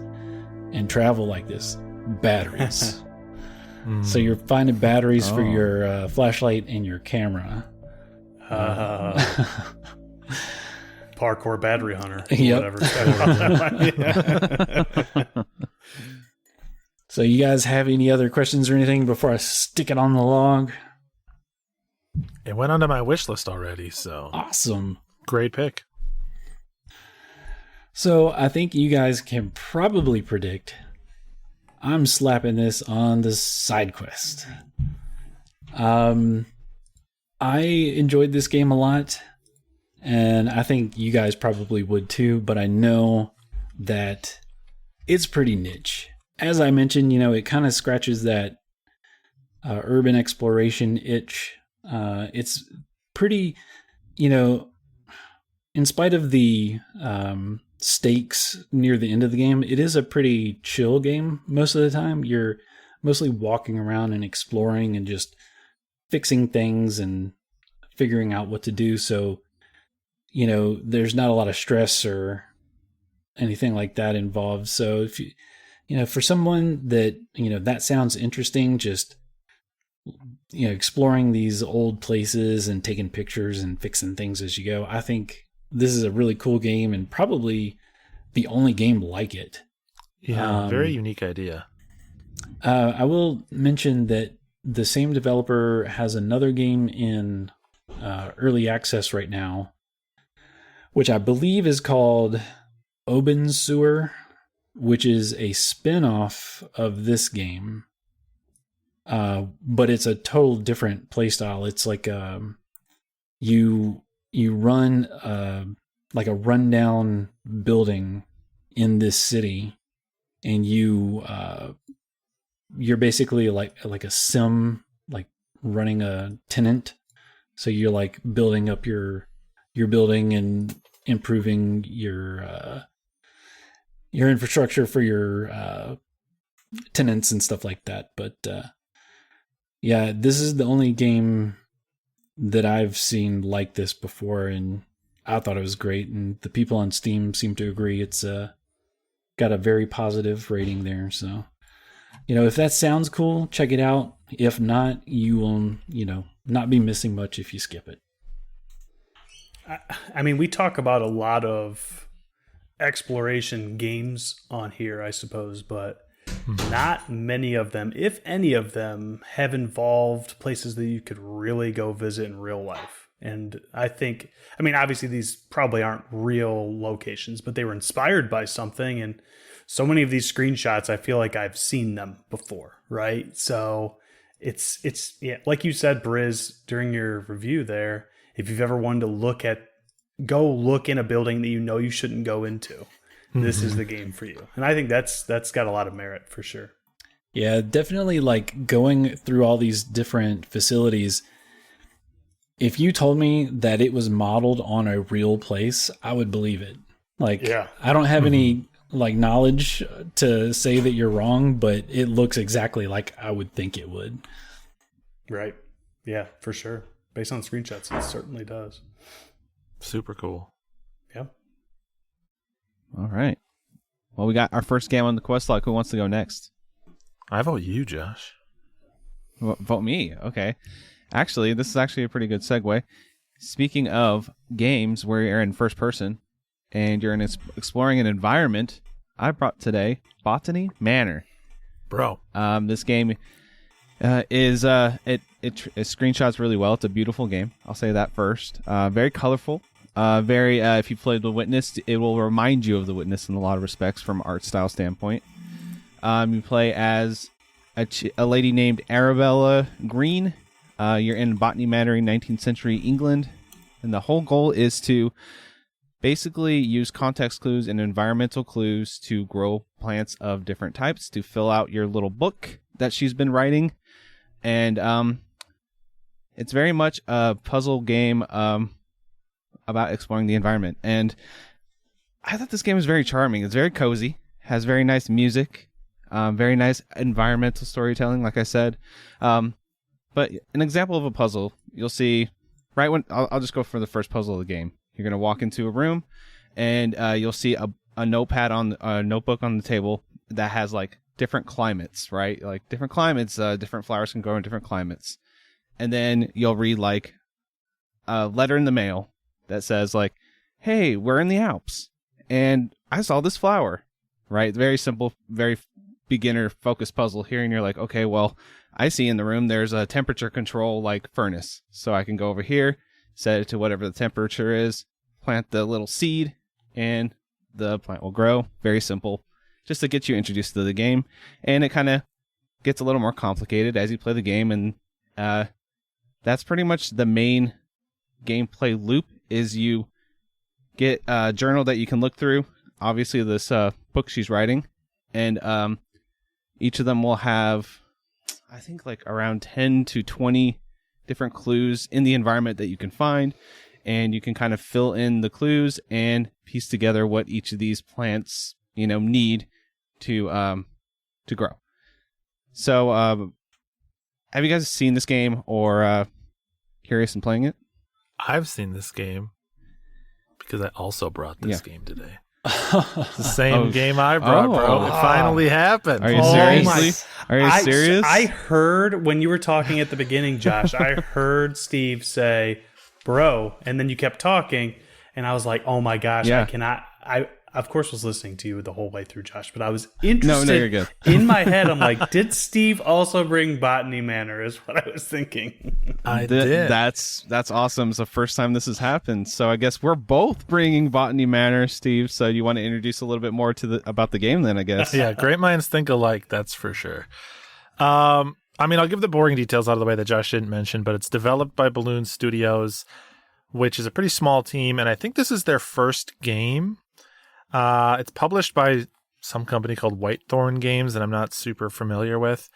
Speaker 4: and travel like this. Batteries. So you're finding batteries for your flashlight and your camera.
Speaker 3: Parkour battery hunter.
Speaker 4: Yep.
Speaker 3: Whatever.
Speaker 4: So you guys have any other questions or anything before I stick it on the log?
Speaker 2: it went onto my wish list already. So
Speaker 4: Awesome.
Speaker 2: great pick.
Speaker 4: So I think you guys can probably predict I'm slapping this on the side quest. I enjoyed this game a lot, and I think you guys probably would too, but I know that it's pretty niche. As I mentioned, it kind of scratches that urban exploration itch. It's pretty, in spite of the stakes near the end of the game, it is a pretty chill game most of the time. You're mostly walking around and exploring and just fixing things and figuring out what to do. So, there's not a lot of stress or anything like that involved. So if you, for someone that, that sounds interesting, just, exploring these old places and taking pictures and fixing things as you go, I think this is a really cool game and probably the only game like it.
Speaker 2: Yeah, very unique idea.
Speaker 4: I will mention that the same developer has another game in early access right now, which I believe is called Oben Sewer, which is a spin-off of this game. But it's a total different playstyle. It's like you run like a rundown building in this city, and you're basically like a sim, like running a tenant. So you're like building up your building and improving your infrastructure for your tenants and stuff like that. But yeah, this is the only game that I've seen like this before, and I thought it was great. And the people on Steam seem to agree. It's got a very positive rating there. So, if that sounds cool, check it out. If not, you will, not be missing much if you skip it.
Speaker 3: I mean, we talk about a lot of exploration games on here, I suppose, but not many of them, if any of them, have involved places that you could really go visit in real life. And I mean, obviously these probably aren't real locations, but they were inspired by something. And so many of these screenshots, I feel like I've seen them before, right? So it's yeah, like you said, Briz, during your review there, if you've ever wanted to go look in a building that you shouldn't go into, this is the game for you. And I think that's got a lot of merit for sure.
Speaker 4: Yeah, definitely, like, going through all these different facilities. If you told me that it was modeled on a real place, I would believe it. Like, yeah. I don't have any knowledge to say that you're wrong, but it looks exactly like I would think it would.
Speaker 3: Right. Yeah, for sure. Based on screenshots, it certainly does.
Speaker 2: Super cool.
Speaker 3: Yeah.
Speaker 1: All right. Well, we got our first game on the quest log. Who wants to go next?
Speaker 2: I vote you, Josh.
Speaker 1: Vote me. Okay. Actually, this is actually a pretty good segue. Speaking of games where you're in first person and you're exploring an environment, I brought today Botany Manor.
Speaker 2: Bro.
Speaker 1: This game is it screenshots really well. It's a beautiful game. I'll say that first. Very colorful. If you played The Witness, it will remind you of The Witness in a lot of respects from art style standpoint. You play as a lady named Arabella Green. You're in Botany Manor in 19th century England, and the whole goal is to basically use context clues and environmental clues to grow plants of different types to fill out your little book that she's been writing. And it's very much a puzzle game about exploring the environment. And I thought this game was very charming. It's very cozy, has very nice music, very nice environmental storytelling, like I said. But an example of a puzzle, you'll see right when I'll just go for the first puzzle of the game. You're going to walk into a room and you'll see a notepad on a notebook on the table that has like different climates, right? Like different climates, different flowers can grow in different climates. And then you'll read like a letter in the mail that says like, hey, we're in the Alps and I saw this flower, right? Very simple, very beginner focused puzzle here. And you're like, okay, well, I see in the room there's a temperature control like furnace. So I can go over here, set it to whatever the temperature is, plant the little seed, and the plant will grow. Very simple, just to get you introduced to the game. And it kind of gets a little more complicated as you play the game. And that's pretty much the main gameplay loop is you get a journal that you can look through. Obviously, this book she's writing. And each of them will have, I think, like around 10 to 20 different clues in the environment that you can find. And you can kind of fill in the clues and piece together what each of these plants, need to grow. So, have you guys seen this game or curious in playing it?
Speaker 2: I've seen this game because I also brought this game today. It's the same game I brought, bro. It finally happened.
Speaker 1: Are you serious? Are you serious?
Speaker 3: I heard when you were talking at the beginning, Josh, I heard Steve say, bro, and then you kept talking, and I was like, oh my gosh, I cannot. I of course was listening to you the whole way through, Josh, but I was interested.
Speaker 1: No, you're good.
Speaker 3: In my head, I'm like, did Steve also bring Botany Manor is what I was thinking.
Speaker 2: I did.
Speaker 1: That's awesome. It's the first time this has happened. So I guess we're both bringing Botany Manor, Steve. So you want to introduce a little bit more about the game then, I guess.
Speaker 2: Yeah, great minds think alike, that's for sure. I mean, I'll give the boring details out of the way that Josh didn't mention, but it's developed by Balloon Studios, which is a pretty small team, and I think this is their first game. It's published by some company called Whitethorn Games that I'm not super familiar with,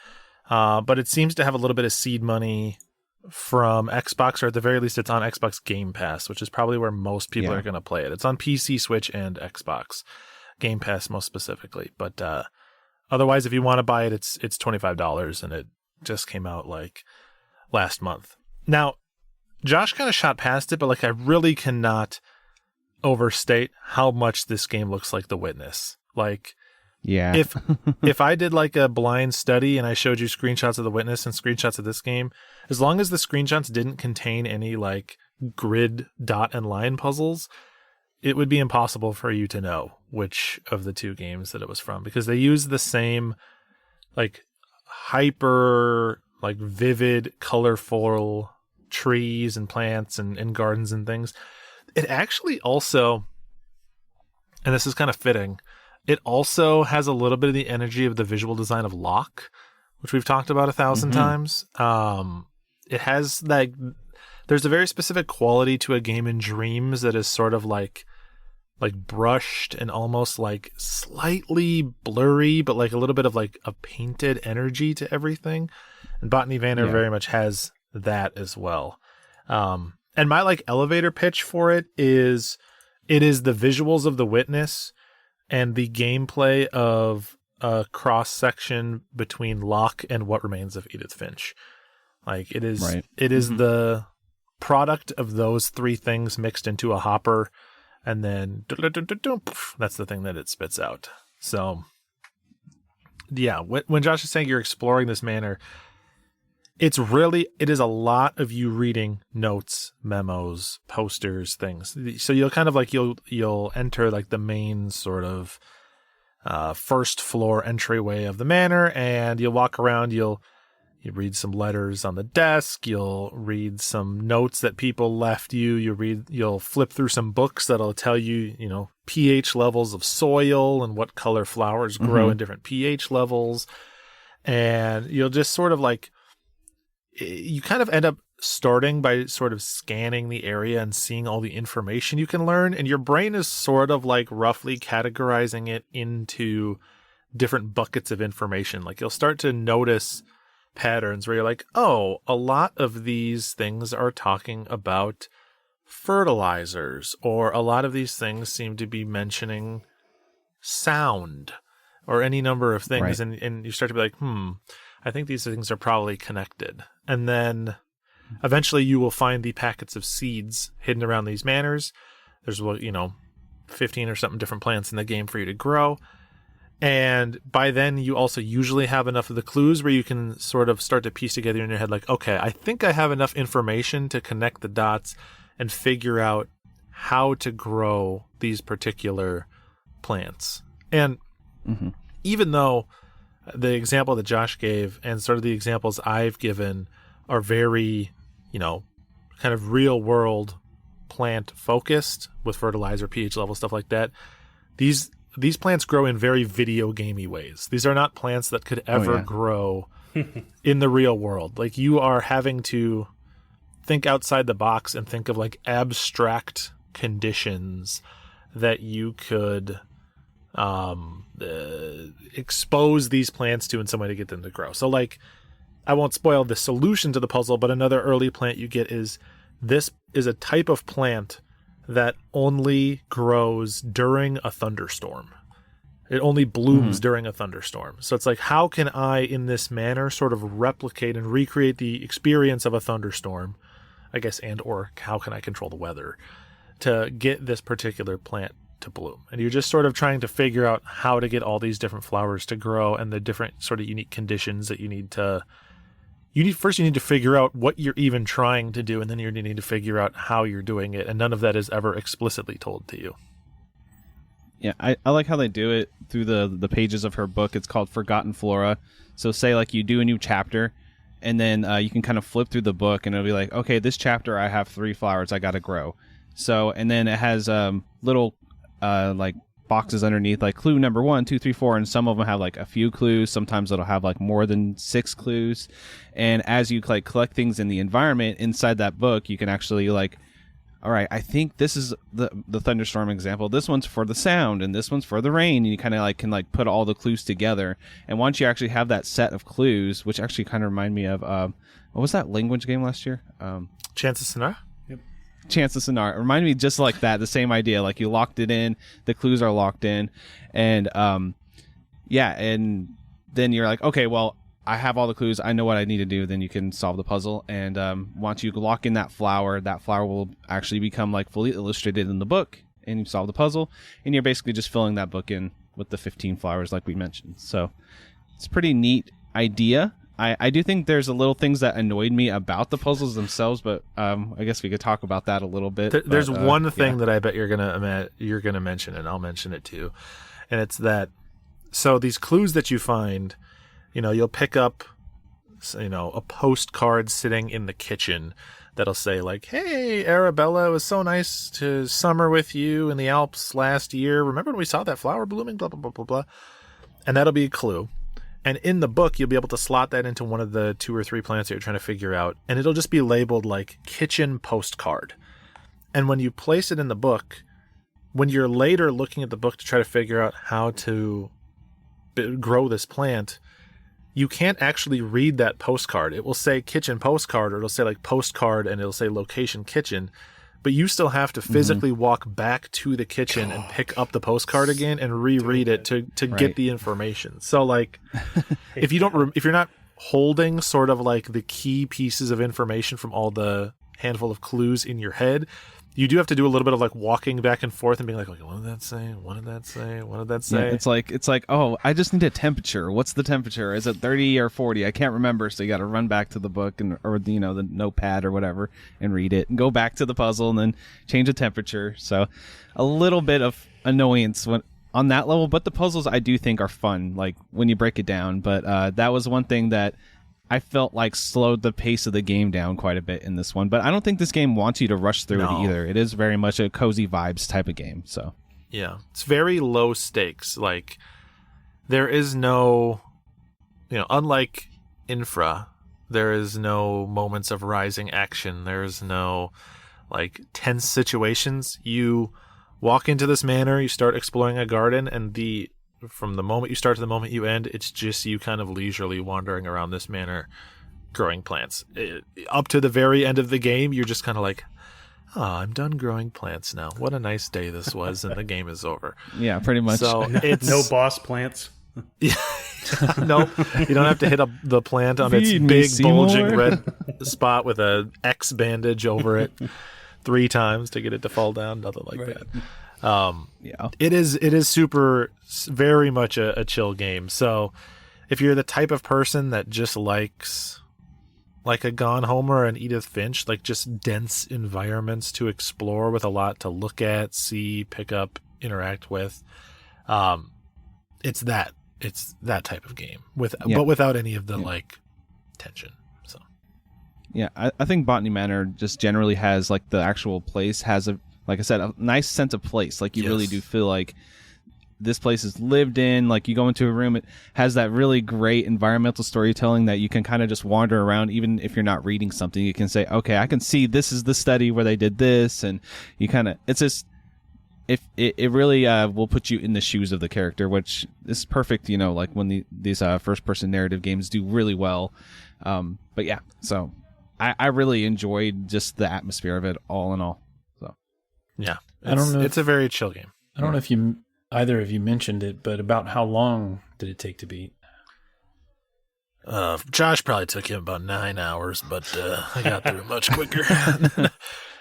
Speaker 2: but it seems to have a little bit of seed money from Xbox, or at the very least it's on Xbox Game Pass, which is probably where most people are going to play it. It's on PC, Switch, and Xbox Game Pass most specifically, but Otherwise, if you want to buy it, it's $25, and it just came out like last month. Now, Josh kind of shot past it, but like I really cannot overstate how much this game looks like The Witness. Like,
Speaker 1: Yeah.
Speaker 2: if I did like a blind study and I showed you screenshots of The Witness and screenshots of this game, as long as the screenshots didn't contain any like grid dot and line puzzles, it would be impossible for you to know which of the two games that it was from, because they use the same like hyper like vivid colorful trees and plants and gardens and things. It actually also, and this is kind of fitting, it also has a little bit of the energy of the visual design of Locke, which we've talked about 1,000 times. It has like, there's a very specific quality to a game in Dreams that is sort of like brushed and almost like slightly blurry, but like a little bit of like a painted energy to everything. And Botany Manor very much has that as well. And my like elevator pitch for it is the visuals of The Witness and the gameplay of a cross section between Locke and What Remains of Edith Finch. Like it is, it is the product of those three things mixed into a hopper, and then that's the thing that it spits out. So yeah, when Josh is saying you're exploring this manor, it is a lot of you reading notes, memos, posters, things. So you'll kind of like, you'll enter like the main sort of first floor entryway of the manor, and you'll walk around, you read some letters on the desk, you'll read some notes that people left you, you'll flip through some books that'll tell you, pH levels of soil and what color flowers grow in different pH levels. And you'll just sort of like, you kind of end up starting by sort of scanning the area and seeing all the information you can learn, and your brain is sort of like roughly categorizing it into different buckets of information. Like you'll start to notice patterns where you're like, oh, a lot of these things are talking about fertilizers, or a lot of these things seem to be mentioning sound, or any number of things. Right. And you start to be like, I think these things are probably connected. And then eventually you will find the packets of seeds hidden around these manors. There's 15 or something different plants in the game for you to grow. And by then you also usually have enough of the clues where you can sort of start to piece together in your head, like, okay, I think I have enough information to connect the dots and figure out how to grow these particular plants. And even though the example that Josh gave and sort of the examples I've given are very, kind of real world plant focused with fertilizer, pH level, stuff like that. These plants grow in very video gamey ways. These are not plants that could ever grow in the real world. Like, you are having to think outside the box and think of like abstract conditions that you could expose these plants to in some way to get them to grow. So like, I won't spoil the solution to the puzzle, but another early plant you get is, this is a type of plant that only grows during a thunderstorm. It only blooms during a thunderstorm. So it's like, how can I, in this manner, sort of replicate and recreate the experience of a thunderstorm, I guess, or how can I control the weather to get this particular plant to bloom? And you're just sort of trying to figure out how to get all these different flowers to grow and the different sort of unique conditions that you need to figure out what you're even trying to do, and then you need to figure out how you're doing it, and none of that is ever explicitly told to you.
Speaker 1: Yeah, I like how they do it through the pages of her book. It's called Forgotten Flora. So say like you do a new chapter, and then you can kind of flip through the book, and it'll be like, okay, this chapter I have 3 flowers I got to grow. So, and then it has little like boxes underneath, like clue number 1, 2, 3, 4, and some of them have like a few clues. Sometimes it'll have like more than 6 clues. And as you like collect things in the environment inside that book, you can actually like, all right, I think this is the thunderstorm example. This one's for the sound, and this one's for the rain. And you kind of like can like put all the clues together. And once you actually have that set of clues, which actually kind of remind me of what was that language game last year?
Speaker 2: Chance of Sonara?
Speaker 1: Chance of Sonara. It reminded me just like that, the same idea. Like, you locked it in, the clues are locked in, and Yeah, and then you're like, okay, well, I have all the clues. I know what I need to do. Then you can solve the puzzle. And once you lock in that flower will actually become like fully illustrated in the book, and you solve the puzzle. And you're basically just filling that book in with the 15 flowers like we mentioned. So it's a pretty neat idea. I do think there's a little things that annoyed me about the puzzles themselves, but I guess we could talk about that a little bit.
Speaker 2: There's one thing that I bet you're gonna mention, and I'll mention it too, and it's that. So these clues that you find, you'll pick up, a postcard sitting in the kitchen that'll say like, "Hey, Arabella, it was so nice to summer with you in the Alps last year. Remember when we saw that flower blooming? Blah blah blah blah blah." And that'll be a clue. And in the book, you'll be able to slot that into one of the 2 or 3 plants that you're trying to figure out. And it'll just be labeled like kitchen postcard. And when you place it in the book, when you're later looking at the book to try to figure out how to grow this plant, you can't actually read that postcard. It will say kitchen postcard, or it'll say like postcard and it'll say location kitchen. But you still have to physically walk back to the kitchen and pick up the postcard again and reread it to get the information. So like, if you're not holding sort of like the key pieces of information from all the handful of clues in your head, you do have to do a little bit of like walking back and forth and being like, what did that say? What did that say? What did that say?
Speaker 1: Yeah, it's like, oh, I just need a temperature. What's the temperature? Is it 30 or 40? I can't remember. So you got to run back to the book or the notepad or whatever and read it and go back to the puzzle and then change the temperature. So a little bit of annoyance on that level, but the puzzles I do think are fun, like when you break it down. But that was one thing that I felt like slowed the pace of the game down quite a bit in this one. But I don't think this game wants you to rush through it either. It is very much a cozy vibes type of game. So
Speaker 2: yeah, it's very low stakes. Like there is no, unlike Infra, there is no moments of rising action. There is no like tense situations. You walk into this manor, you start exploring a garden, and from the moment you start to the moment you end, it's just you kind of leisurely wandering around this manor growing plants. Up to the very end of the game, you're just kind of like, I'm done growing plants now. What a nice day this was, and the game is over.
Speaker 1: Yeah, pretty much.
Speaker 2: So it's
Speaker 3: no boss plants.
Speaker 2: Yeah. Nope. You don't have to hit up the plant on its big bulging red spot with a X bandage over it 3 times to get it to fall down. Nothing like that. Yeah, it is super, very much a chill game. So if you're the type of person that just likes like a Gone Home or an Edith Finch, like just dense environments to explore with a lot to look at, see, pick up, interact with, it's that type of game but without any of the like tension. So
Speaker 1: yeah, I think Botany Manor just generally has like the actual place has like I said, a nice sense of place. Like you really do feel like this place is lived in. Like you go into a room, it has that really great environmental storytelling that you can kind of just wander around. Even if you're not reading something, you can say, okay, I can see this is the study where they did this. And you kind of, it's just, if it really will put you in the shoes of the character, which is perfect, like when these first person narrative games do really well. But yeah, so I really enjoyed just the atmosphere of it all in all.
Speaker 2: Yeah, I don't know. It's a very chill game.
Speaker 4: I don't know if either of you mentioned it, but about how long did it take to beat?
Speaker 2: Josh probably took him about 9 hours, but I got through it much quicker.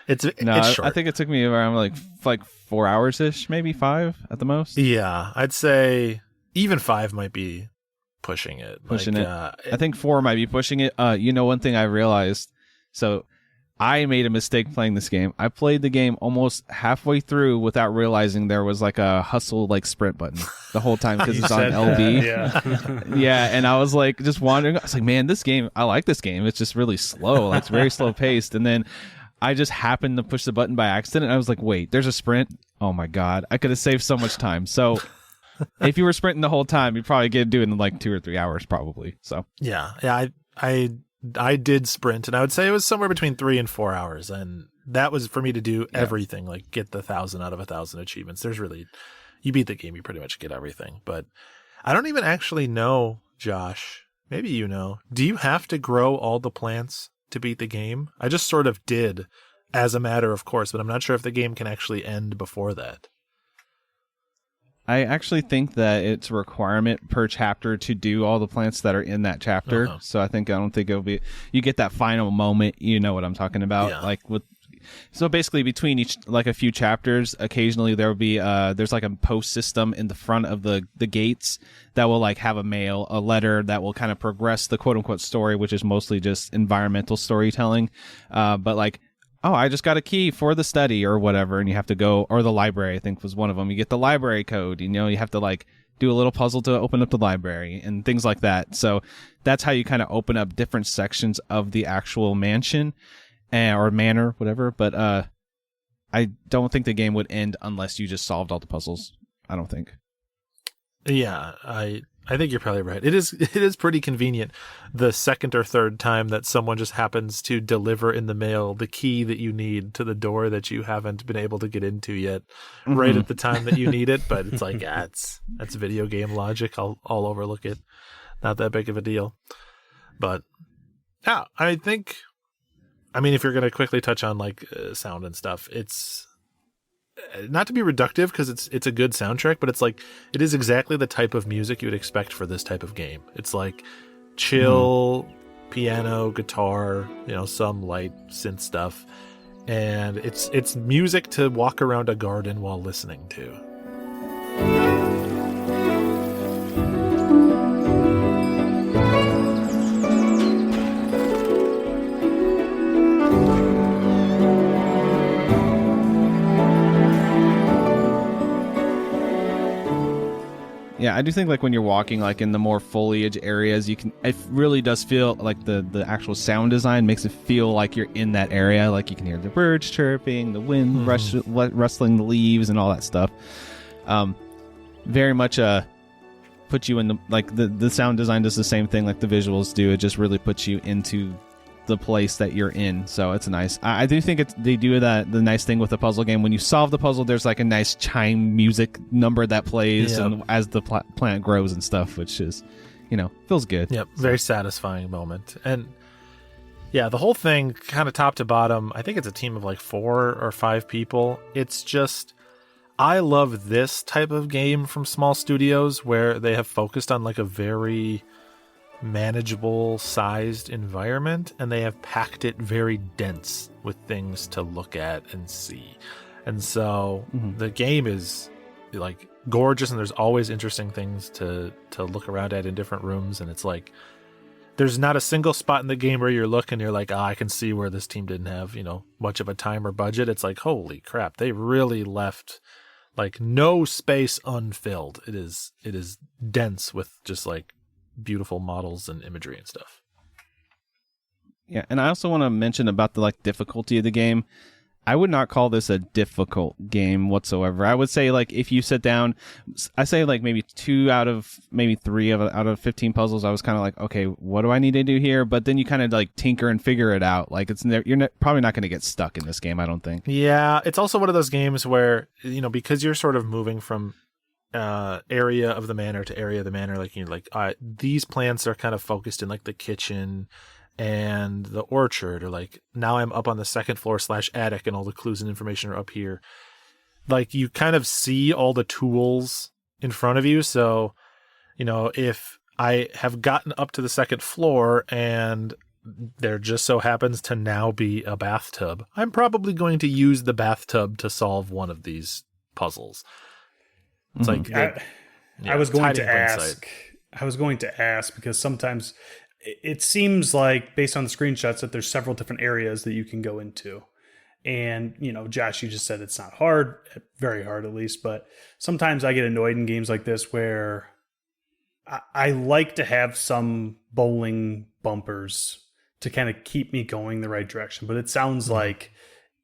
Speaker 2: It's short.
Speaker 1: I think it took me around like 4 hours ish, maybe 5 at the most.
Speaker 2: Yeah, I'd say even 5 might be pushing it.
Speaker 1: I think 4 might be pushing it. One thing I realized, so I made a mistake playing this game. I played the game almost halfway through without realizing there was like a hustle like sprint button the whole time because it's on LB. Yeah, and I was like just wandering. I was like, man, I like this game. It's just really slow. Like, it's very slow paced. And then I just happened to push the button by accident. And I was like, wait, there's a sprint? Oh my God. I could have saved so much time. So if you were sprinting the whole time, you'd probably get it in like 2 or 3 hours probably. So
Speaker 2: yeah, I did sprint, and I would say it was somewhere between 3 and 4 hours, and that was for me to do everything, like get the 1,000 out of 1,000 achievements. You beat the game, you pretty much get everything. But I don't even actually know, Josh, maybe you know, do you have to grow all the plants to beat the game? I just sort of did as a matter of course, but I'm not sure if the game can actually end before that.
Speaker 1: I actually think that it's a requirement per chapter to do all the plants that are in that chapter.
Speaker 2: Uh-huh.
Speaker 1: So I don't think it'll be, you get that final moment, you know what I'm talking about.
Speaker 2: Yeah.
Speaker 1: Like so basically between each, like a few chapters, occasionally there'll be, there's like a post system in the front of the gates that will like have a letter that will kind of progress the quote unquote story, which is mostly just environmental storytelling. But like, oh, I just got a key for the study or whatever, and you have to go, or the library, I think was one of them. You get the library code, you have to like do a little puzzle to open up the library and things like that. So that's how you kind of open up different sections of the actual mansion or manor, whatever. But I don't think the game would end unless you just solved all the puzzles. I don't think.
Speaker 2: Yeah, I think you're probably right. It is pretty convenient the second or third time that someone just happens to deliver in the mail the key that you need to the door that you haven't been able to get into yet, right at the time that you need it. But it's like, that's video game logic. I'll overlook it. Not that big of a deal. But yeah, I mean, if you're going to quickly touch on like sound and stuff, it's not to be reductive because it's a good soundtrack, but it's like it is exactly the type of music you would expect for this type of game. It's like chill piano, guitar, some light synth stuff, and it's music to walk around a garden while listening to.
Speaker 1: Yeah, I do think like when you're walking like in the more foliage areas, it really does feel like the actual sound design makes it feel like you're in that area. Like you can hear the birds chirping, the wind rustling the leaves and all that stuff. Very much put you in the sound design does the same thing like the visuals do. It just really puts you into the place that you're in, so it's nice. I do think they do the nice thing with the puzzle game. When you solve the puzzle, there's like a nice chime music number that plays and as the planet grows and stuff, which is, feels good.
Speaker 2: Yep, very satisfying moment. And yeah, the whole thing, kind of top to bottom, I think it's a team of like 4 or 5 people. It's just, I love this type of game from small studios where they have focused on like a very manageable sized environment, and they have packed it very dense with things to look at and see. And so the game is like gorgeous, and there's always interesting things to look around at in different rooms. And it's like there's not a single spot in the game where you're looking, you're like, I can see where this team didn't have much of a time or budget. It's like, holy crap, they really left like no space unfilled. It is dense with just like beautiful models and imagery and stuff.
Speaker 1: Yeah, and I also want to mention about the like difficulty of the game. I would not call this a difficult game whatsoever. I would say like if you sit down, I say like maybe 2 out of maybe 3 out of 15 puzzles, I was kind of like, okay, what do I need to do here? But then you kind of like tinker and figure it out. Like you're probably not going to get stuck in this game, I don't think.
Speaker 2: Yeah, it's also one of those games where because you're sort of moving from area of the manor to area of the manor, like these plants are kind of focused in like the kitchen and the orchard, or like now I'm up on the second floor / attic and all the clues and information are up here. Like you kind of see all the tools in front of you. So if I have gotten up to the second floor and there just so happens to now be a bathtub, I'm probably going to use the bathtub to solve one of these puzzles. It's like
Speaker 3: I was going to ask because sometimes it seems like based on the screenshots that there's several different areas that you can go into. And, Josh, you just said it's not hard, very hard at least, but sometimes I get annoyed in games like this where I like to have some bowling bumpers to kind of keep me going the right direction. But it sounds like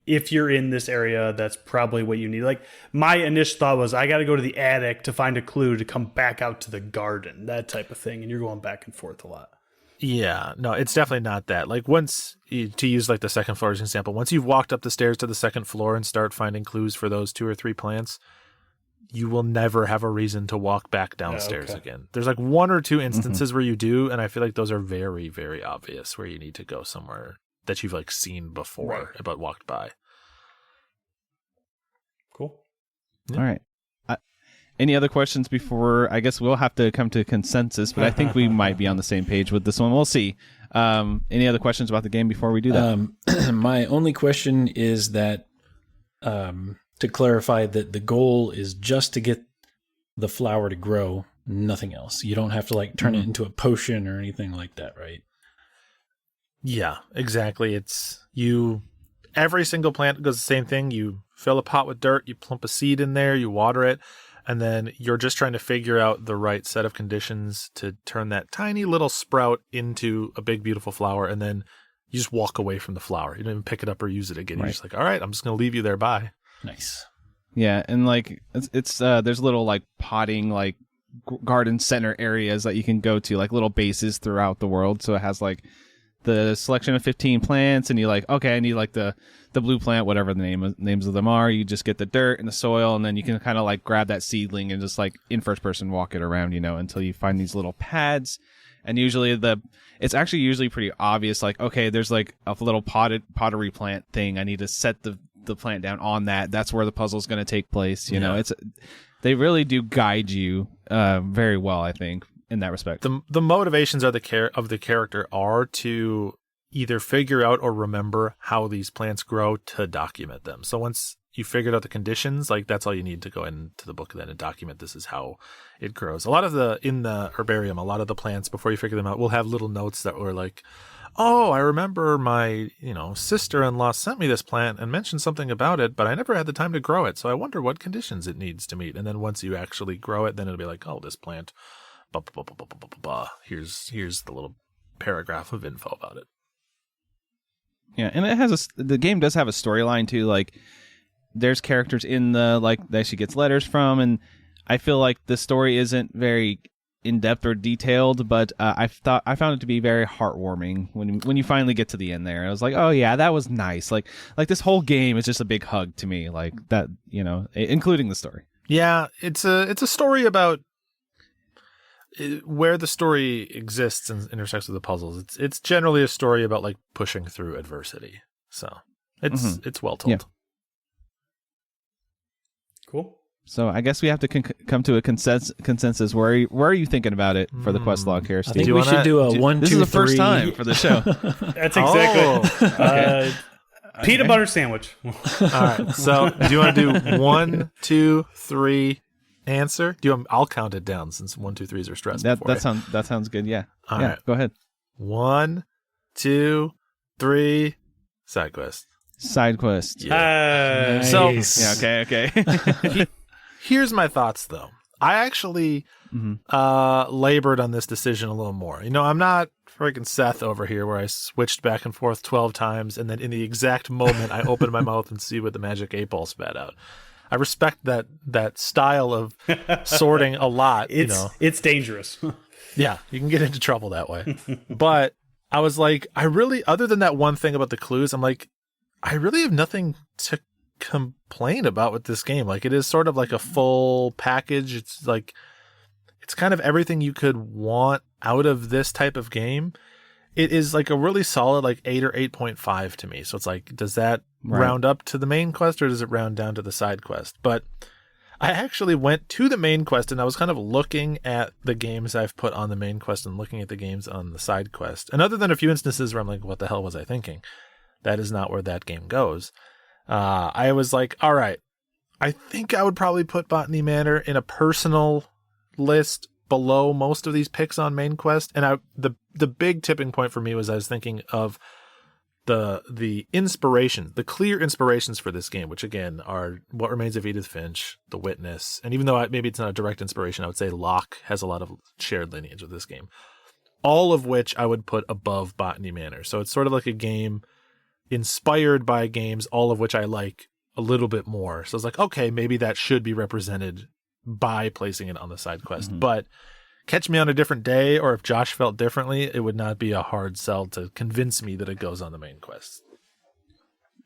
Speaker 3: if you're in this area, that's probably what you need. Like my initial thought was I got to go to the attic to find a clue to come back out to the garden, that type of thing. And you're going back and forth a lot.
Speaker 2: Yeah, no, it's definitely not that. Like to use like the second floor as an example, once you've walked up the stairs to the second floor and start finding clues for those 2 or 3 plants, you will never have a reason to walk back downstairs again. There's like 1 or 2 instances where you do, and I feel like those are very, very obvious where you need to go somewhere that you've like seen before but walked by.
Speaker 3: Cool.
Speaker 1: Yeah. All right. Any other questions before? I guess we'll have to come to a consensus, but I think we might be on the same page with this one. We'll see. Any other questions about the game before we do that?
Speaker 4: My only question is that to clarify that the goal is just to get the flower to grow, nothing else. You don't have to like turn it into a potion or anything like that, right?
Speaker 2: Yeah, exactly. It's every single plant does the same thing. You fill a pot with dirt, you plump a seed in there, you water it, and then you're just trying to figure out the right set of conditions to turn that tiny little sprout into a big, beautiful flower, and then you just walk away from the flower. You don't even pick it up or use it again. You're just like, all right, I'm just going to leave you there. Bye.
Speaker 4: Nice.
Speaker 1: Yeah, and like it's there's little like potting like garden center areas that you can go to, like little bases throughout the world. So it has like the selection of 15 plants, and you're like, okay, I need like the blue plant, whatever the names of them are. You just get the dirt and the soil, and then you can kind of like grab that seedling and just like in first person walk it around, until you find these little pads. And usually it's actually usually pretty obvious, like, okay, there's like a little pottery plant thing. I need to set the plant down on that. That's where the puzzle's going to take place. They really do guide you very well, I think, in that respect.
Speaker 2: The motivations of the character are to either figure out or remember how these plants grow to document them. So once you figured out the conditions, like that's all you need to go into the book then and document this is how it grows. In the herbarium, a lot of the plants, before you figure them out, will have little notes that were like, oh, I remember my, sister-in-law sent me this plant and mentioned something about it, but I never had the time to grow it. So I wonder what conditions it needs to meet. And then once you actually grow it, then it'll be like, oh, this plant, blah, blah, blah, blah, blah, blah, blah. Here's the little paragraph of info about it.
Speaker 1: Yeah, and the game does have a storyline too. Like, there's characters in that she gets letters from, and I feel like the story isn't very in depth or detailed, but I found it to be very heartwarming when you finally get to the end there. I was like, oh yeah, that was nice. Like this whole game is just a big hug to me, like that, including the story. Yeah,
Speaker 2: it's a story about where the story exists and intersects with the puzzles. It's generally a story about like pushing through adversity. So it's well told.
Speaker 1: Yeah.
Speaker 3: Cool.
Speaker 1: So I guess we have to come to a consensus. Where are you thinking about it for the quest log here, Steve?
Speaker 4: I think we should do a 1, 2, 3.
Speaker 1: This is the first time for the show.
Speaker 3: That's exactly.
Speaker 1: Okay.
Speaker 3: Peanut butter sandwich.
Speaker 2: All right. So do you want to do 1, 2, 3? Answer? I'll count it down since 1, 2, 3s are stressed.
Speaker 1: That sounds good. Yeah.
Speaker 2: All right.
Speaker 1: Go ahead.
Speaker 2: 1, 2, 3. Side quest.
Speaker 1: Yeah.
Speaker 3: Nice.
Speaker 1: Yeah. Okay.
Speaker 2: Here's my thoughts, though. I actually labored on this decision a little more. I'm not freaking Seth over here, where I switched back and forth 12 times, and then in the exact moment I open my mouth and see what the magic 8-ball spat out. I respect that style of sorting a lot.
Speaker 3: It's dangerous.
Speaker 2: Yeah, you can get into trouble that way. But I was like, other than that one thing about the clues, I'm like, I really have nothing to complain about with this game. Like, it is sort of like a full package. It's like, it's kind of everything you could want out of this type of game. It is like a really solid like 8 or 8.5 to me. So it's like, does that round up to the main quest, or does it round down to the side quest? But I actually went to the main quest, and I was kind of looking at the games I've put on the main quest and looking at the games on the side quest. And other than a few instances where I'm like, what the hell was I thinking? That is not where that game goes. I was like, all right, I think I would probably put Botany Manor in a personal list below most of these picks on main quest. And the big tipping point for me was I was thinking of the inspiration, the clear inspirations for this game, which again are What Remains of Edith Finch, The Witness, and even though maybe it's not a direct inspiration, I would say Locke has a lot of shared lineage with this game. All of which I would put above Botany Manor. So it's sort of like a game inspired by games, all of which I like a little bit more. So I was like, okay, maybe that should be represented by placing it on the side quest. Mm-hmm. But catch me on a different day, or if Josh felt differently, it would not be a hard sell to convince me that it goes on the main quest.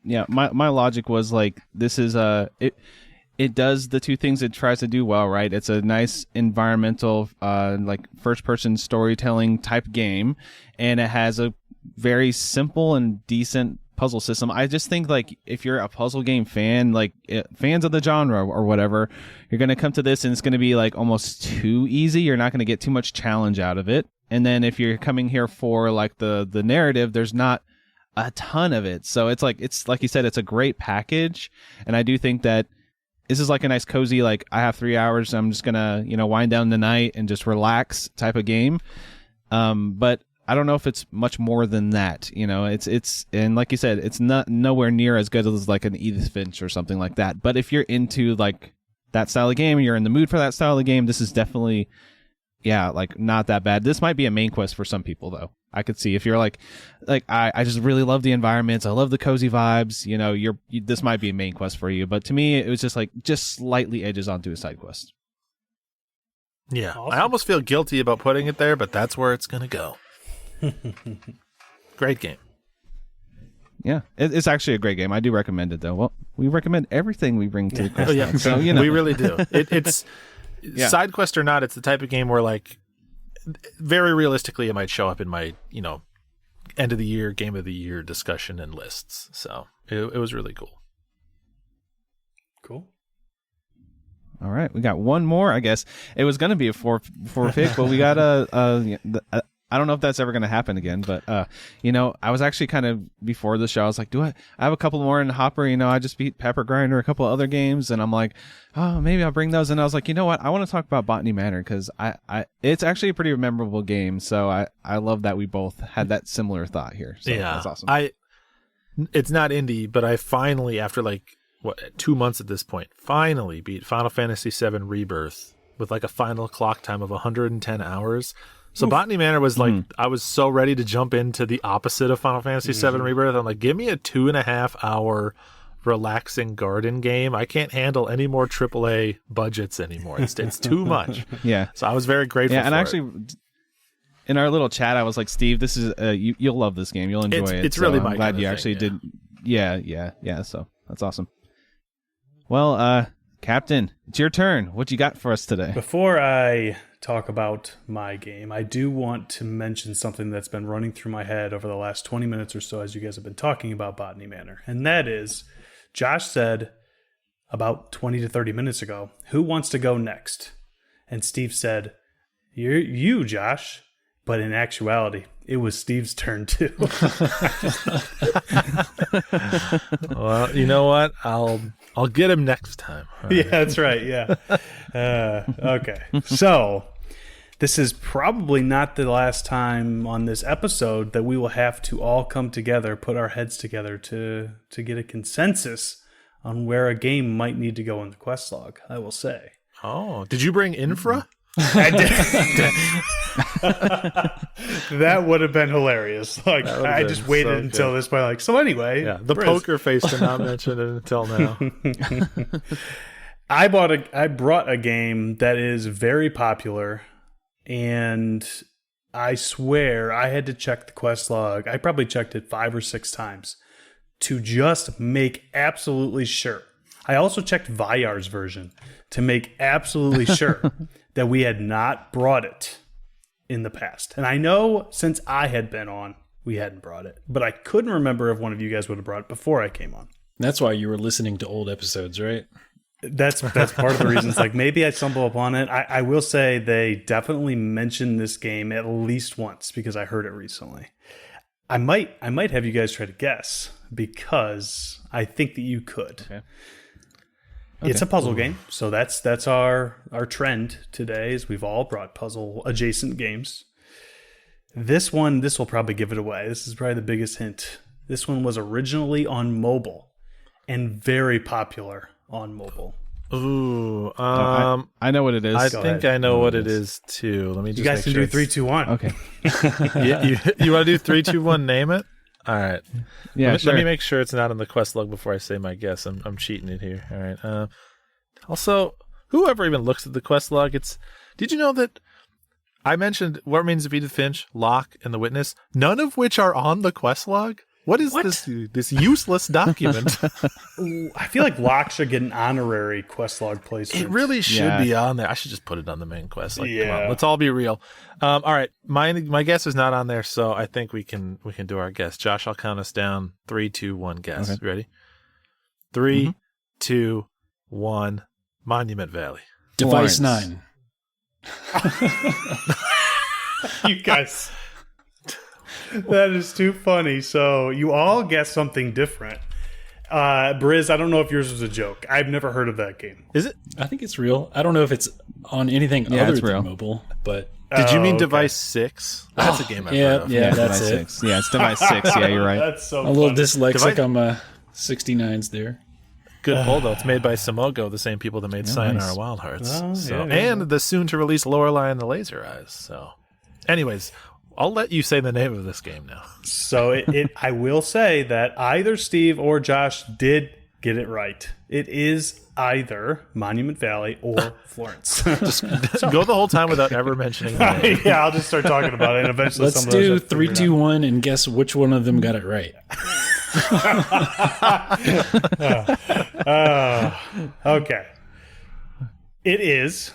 Speaker 1: Yeah, my logic was like, this is it does the two things it tries to do well, right? It's a nice environmental like first person storytelling type game, and it has a very simple and decent puzzle system. I just think like if you're a puzzle game fan, like fans of the genre or whatever, you're going to come to this and it's going to be like almost too easy. You're not going to get too much challenge out of it. And then if you're coming here for like the narrative, there's not a ton of it. So it's like you said, it's a great package. And I do think that this is like a nice cozy, like I have 3 hours, I'm just gonna, wind down the night and just relax type of game. But I don't know if it's much more than that. It's and like you said, it's not nowhere near as good as like an Edith Finch or something like that. But if you're into like that style of game, you're in the mood for that style of game, this is definitely, like not that bad. This might be a main quest for some people though. I could see if you're like I just really love the environments, I love the cozy vibes. This might be a main quest for you. But to me, it was just slightly edges onto a side quest.
Speaker 2: Yeah,
Speaker 3: Awesome.
Speaker 2: I almost feel guilty about putting it there, but that's where it's gonna go. Great game.
Speaker 1: Yeah, it's actually a great game. I do recommend it though. Well, we recommend everything we bring to the quest.
Speaker 2: Yeah,
Speaker 1: So
Speaker 2: we really do. It's side quest or not, it's the type of game where like very realistically, it might show up in my, end of the year, game of the year discussion and lists. So it was really cool.
Speaker 3: Cool.
Speaker 1: All right, we got one more. I guess it was going to be a four pick, but we got I don't know if that's ever going to happen again, but I was actually kind of before the show. I was like, I have a couple more in the hopper? I just beat Pepper Grinder, a couple other games, and I'm like, oh, maybe I'll bring those. And I was like, you know what? I want to talk about Botany Manor because it's actually a pretty memorable game. So I love that we both had that similar thought here. So
Speaker 2: yeah,
Speaker 1: that's awesome.
Speaker 2: It's not indie, but I finally, after 2 months at this point, finally beat Final Fantasy VII Rebirth with like a final clock time of 110 hours. So Botany Manor was like, I was so ready to jump into the opposite of Final Fantasy VII Rebirth. I'm like, give me a 2.5 hour relaxing garden game. I can't handle any more AAA budgets anymore. It's too much.
Speaker 1: Yeah.
Speaker 2: So I was very grateful.
Speaker 1: Yeah, and
Speaker 2: for
Speaker 1: actually, in our little chat, I was like, Steve, this is you'll love this game. You'll enjoy it.
Speaker 2: It's really my
Speaker 1: I'm glad
Speaker 2: kind of
Speaker 1: you
Speaker 2: thing,
Speaker 1: actually did. Yeah. So that's awesome. Well, Captain, it's your turn. What you got for us today?
Speaker 3: Before I talk about my game, I do want to mention something that's been running through my head over the last 20 minutes or so as you guys have been talking about Botany Manor. And that is, Josh said about 20 to 30 minutes ago, who wants to go next? And Steve said, you, Josh. But in actuality, it was Steve's turn too.
Speaker 2: Well, you know what? I'll get him next time. All right.
Speaker 3: Yeah, that's right. Yeah. Okay. So this is probably not the last time on this episode that we will have to all come together, put our heads together to get a consensus on where a game might need to go in the quest log, I will say.
Speaker 2: Oh, did you bring Infra?
Speaker 3: I did. That would have been hilarious. Like I just waited until this point. So anyway,
Speaker 2: yeah, the
Speaker 3: Briz.
Speaker 2: poker face did not mention it until now.
Speaker 3: I brought a game that is very popular, and I swear I had to check the quest log. I probably checked it 5 or 6 times to just make absolutely sure. I also checked Vyar's version to make absolutely sure that we had not brought it in the past. And I know since I had been on, we hadn't brought it. But I couldn't remember if one of you guys would have brought it before I came on.
Speaker 4: That's why you were listening to old episodes, right?
Speaker 3: That's part of the reason. It's like maybe I stumble upon it. I will say they definitely mentioned this game at least once because I heard it recently. I might have you guys try to guess because I think that you could. Okay. It's a puzzle game, so that's our trend today. Is we've all brought puzzle adjacent games. This will probably give it away. This is probably the biggest hint. This one was originally on mobile and very popular on mobile.
Speaker 2: Ooh,
Speaker 1: I know what it is.
Speaker 2: I think I know what it is too. Let me just.
Speaker 3: You guys can do 3, 2, 1.
Speaker 1: Okay.
Speaker 2: You want to do 3, 2, 1? Name it. All right.
Speaker 1: Yeah,
Speaker 2: Let me make sure it's not in the quest log before I say my guess. I'm cheating it here. All right. Also, whoever even looks at the quest log, did you know that I mentioned What Remains of Edith Finch, Locke, and The Witness, none of which are on the quest log? What is this useless document?
Speaker 3: Ooh, I feel like Locke should get an honorary quest log placement.
Speaker 2: It really should be on there. I should just put it on the main quest. Like, come on, let's all be real. All right, my guess is not on there, so I think we can do our guess. Josh, I'll count us down. 3, 2, 1. Guess. Okay. Ready? 3, 2, 1. Monument Valley.
Speaker 4: Device 9.
Speaker 3: You guys. That is too funny. So you all guessed something different. Briz, I don't know if yours was a joke. I've never heard of that game.
Speaker 2: Is it?
Speaker 4: I think it's real. I don't know if it's on anything other than mobile, but...
Speaker 2: Did you mean Device 6? That's a game I've heard of.
Speaker 4: Yeah, that's
Speaker 1: Device
Speaker 4: it.
Speaker 1: 6. Yeah, it's Device 6. Yeah, you're right.
Speaker 3: That's so
Speaker 4: a little dyslexic on my 69s there.
Speaker 2: Good pull, though. It's made by Simogo, the same people that made Sayonara Wild Hearts.
Speaker 3: Oh,
Speaker 2: and the soon-to-release Lorelei and the Laser Eyes. So, anyways... I'll let you say the name of this game now.
Speaker 3: So I will say that either Steve or Josh did get it right. It is either Monument Valley or Florence.
Speaker 2: Just go the whole time without ever mentioning the name.
Speaker 3: Yeah, I'll just start talking about it, and eventually
Speaker 4: Let's do 3, 2, 1 and guess which one of them got it right.
Speaker 3: Okay. It is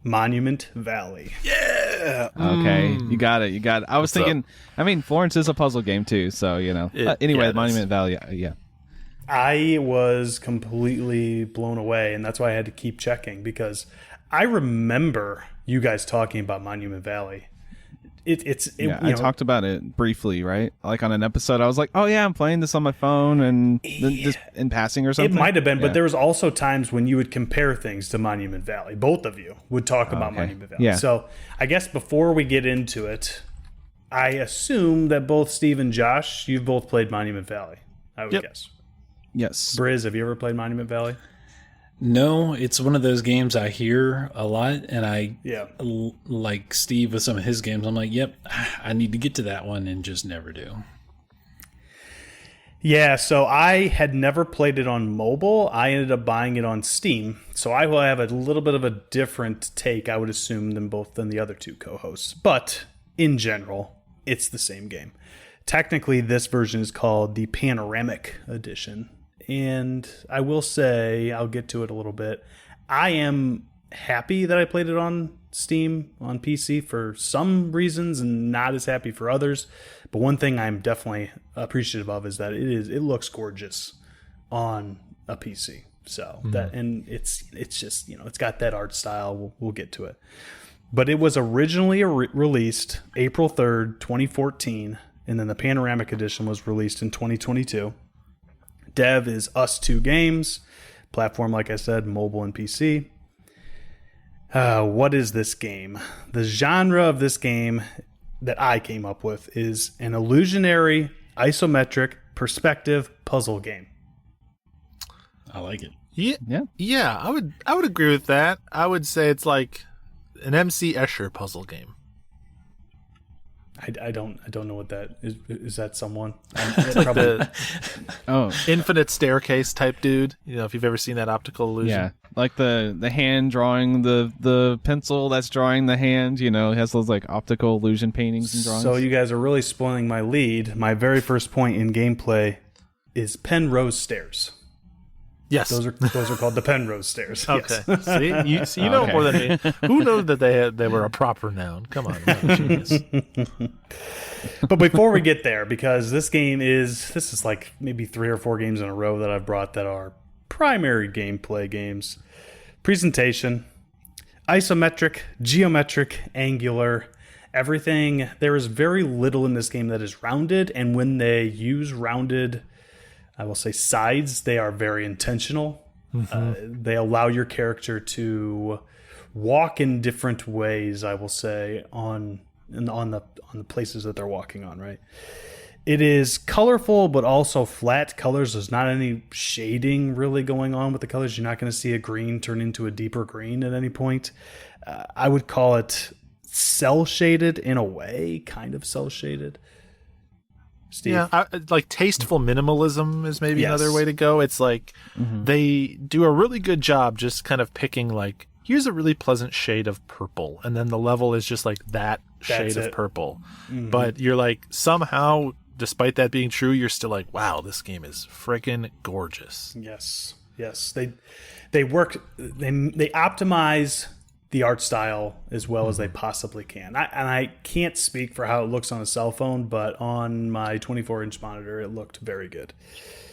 Speaker 3: Monument Valley.
Speaker 2: Yeah.
Speaker 1: Okay, you got it. I was thinking. I mean, Florence is a puzzle game too, so you know. Anyway, Monument Valley. Yeah.
Speaker 3: I was completely blown away, and that's why I had to keep checking, because I remember you guys talking about Monument Valley.
Speaker 1: I talked about it briefly, right? Like on an episode, I was like, "Oh yeah, I'm playing this on my phone," and just in passing or something.
Speaker 3: It might have been, but there was also times when you would compare things to Monument Valley. Both of you would talk about Monument Valley.
Speaker 1: Yeah.
Speaker 3: So I guess before we get into it, I assume that both Steve and Josh, you've both played Monument Valley. I would guess.
Speaker 1: Yes.
Speaker 3: Briz, have you ever played Monument Valley?
Speaker 4: No, it's one of those games I hear a lot, and like Steve with some of his games, I'm like, yep, I need to get to that one, and just never do.
Speaker 3: Yeah, so I had never played it on mobile. I ended up buying it on Steam, so I will have a little bit of a different take, I would assume, than the other two co-hosts. But in general, it's the same game. Technically, this version is called the Panoramic Edition. And I will say, I'll get to it a little bit, I am happy that I played it on Steam, on PC, for some reasons, and not as happy for others. But one thing I'm definitely appreciative of is that it looks gorgeous on a PC. So that, and it's just, it's got that art style. We'll get to it. But it was originally released April 3rd, 2014, and then the Panoramic Edition was released in 2022. Dev is Us2 Games. Platform, like I said, mobile and PC. What is this game? The genre of this game that I came up with is an illusionary, isometric, perspective puzzle game.
Speaker 4: I like it.
Speaker 2: Yeah. I would agree with that. I would say it's like an MC Escher puzzle game.
Speaker 3: I don't know what that is. Is that someone?
Speaker 2: It's like the infinite staircase type dude. If you've ever seen that optical illusion.
Speaker 1: Yeah, like the hand drawing the pencil that's drawing the hand. It has those like optical illusion paintings and drawings.
Speaker 3: So you guys are really spoiling my lead. My very first point in gameplay is Penrose Stairs.
Speaker 2: Yes,
Speaker 3: those are called the Penrose Stairs.
Speaker 2: Okay,
Speaker 3: yes.
Speaker 2: you know more than me. Who knows that they were a proper noun? Come on, I'm a genius.
Speaker 3: But before we get there, because this is like maybe 3 or 4 games in a row that I've brought that are primary gameplay games. Presentation, isometric, geometric, angular, everything. There is very little in this game that is rounded, and when they use rounded, I will say, sides, they are very intentional. They allow your character to walk in different ways, I will say, on the places that they're walking on, right? It is colorful, but also flat colors. There's not any shading really going on with the colors. You're not going to see a green turn into a deeper green at any point. I would call it cel-shaded in a way, kind of cel-shaded. Steve?
Speaker 2: Yeah, like tasteful minimalism is maybe another way to go. It's like they do a really good job just kind of picking like, here's a really pleasant shade of purple, and then the level is just like that shade of purple. But you're like somehow despite that being true, you're still like, wow, this game is freaking gorgeous.
Speaker 3: Yes. They optimize the art style as well as they possibly can. I can't speak for how it looks on a cell phone, but on my 24-inch monitor, it looked very good.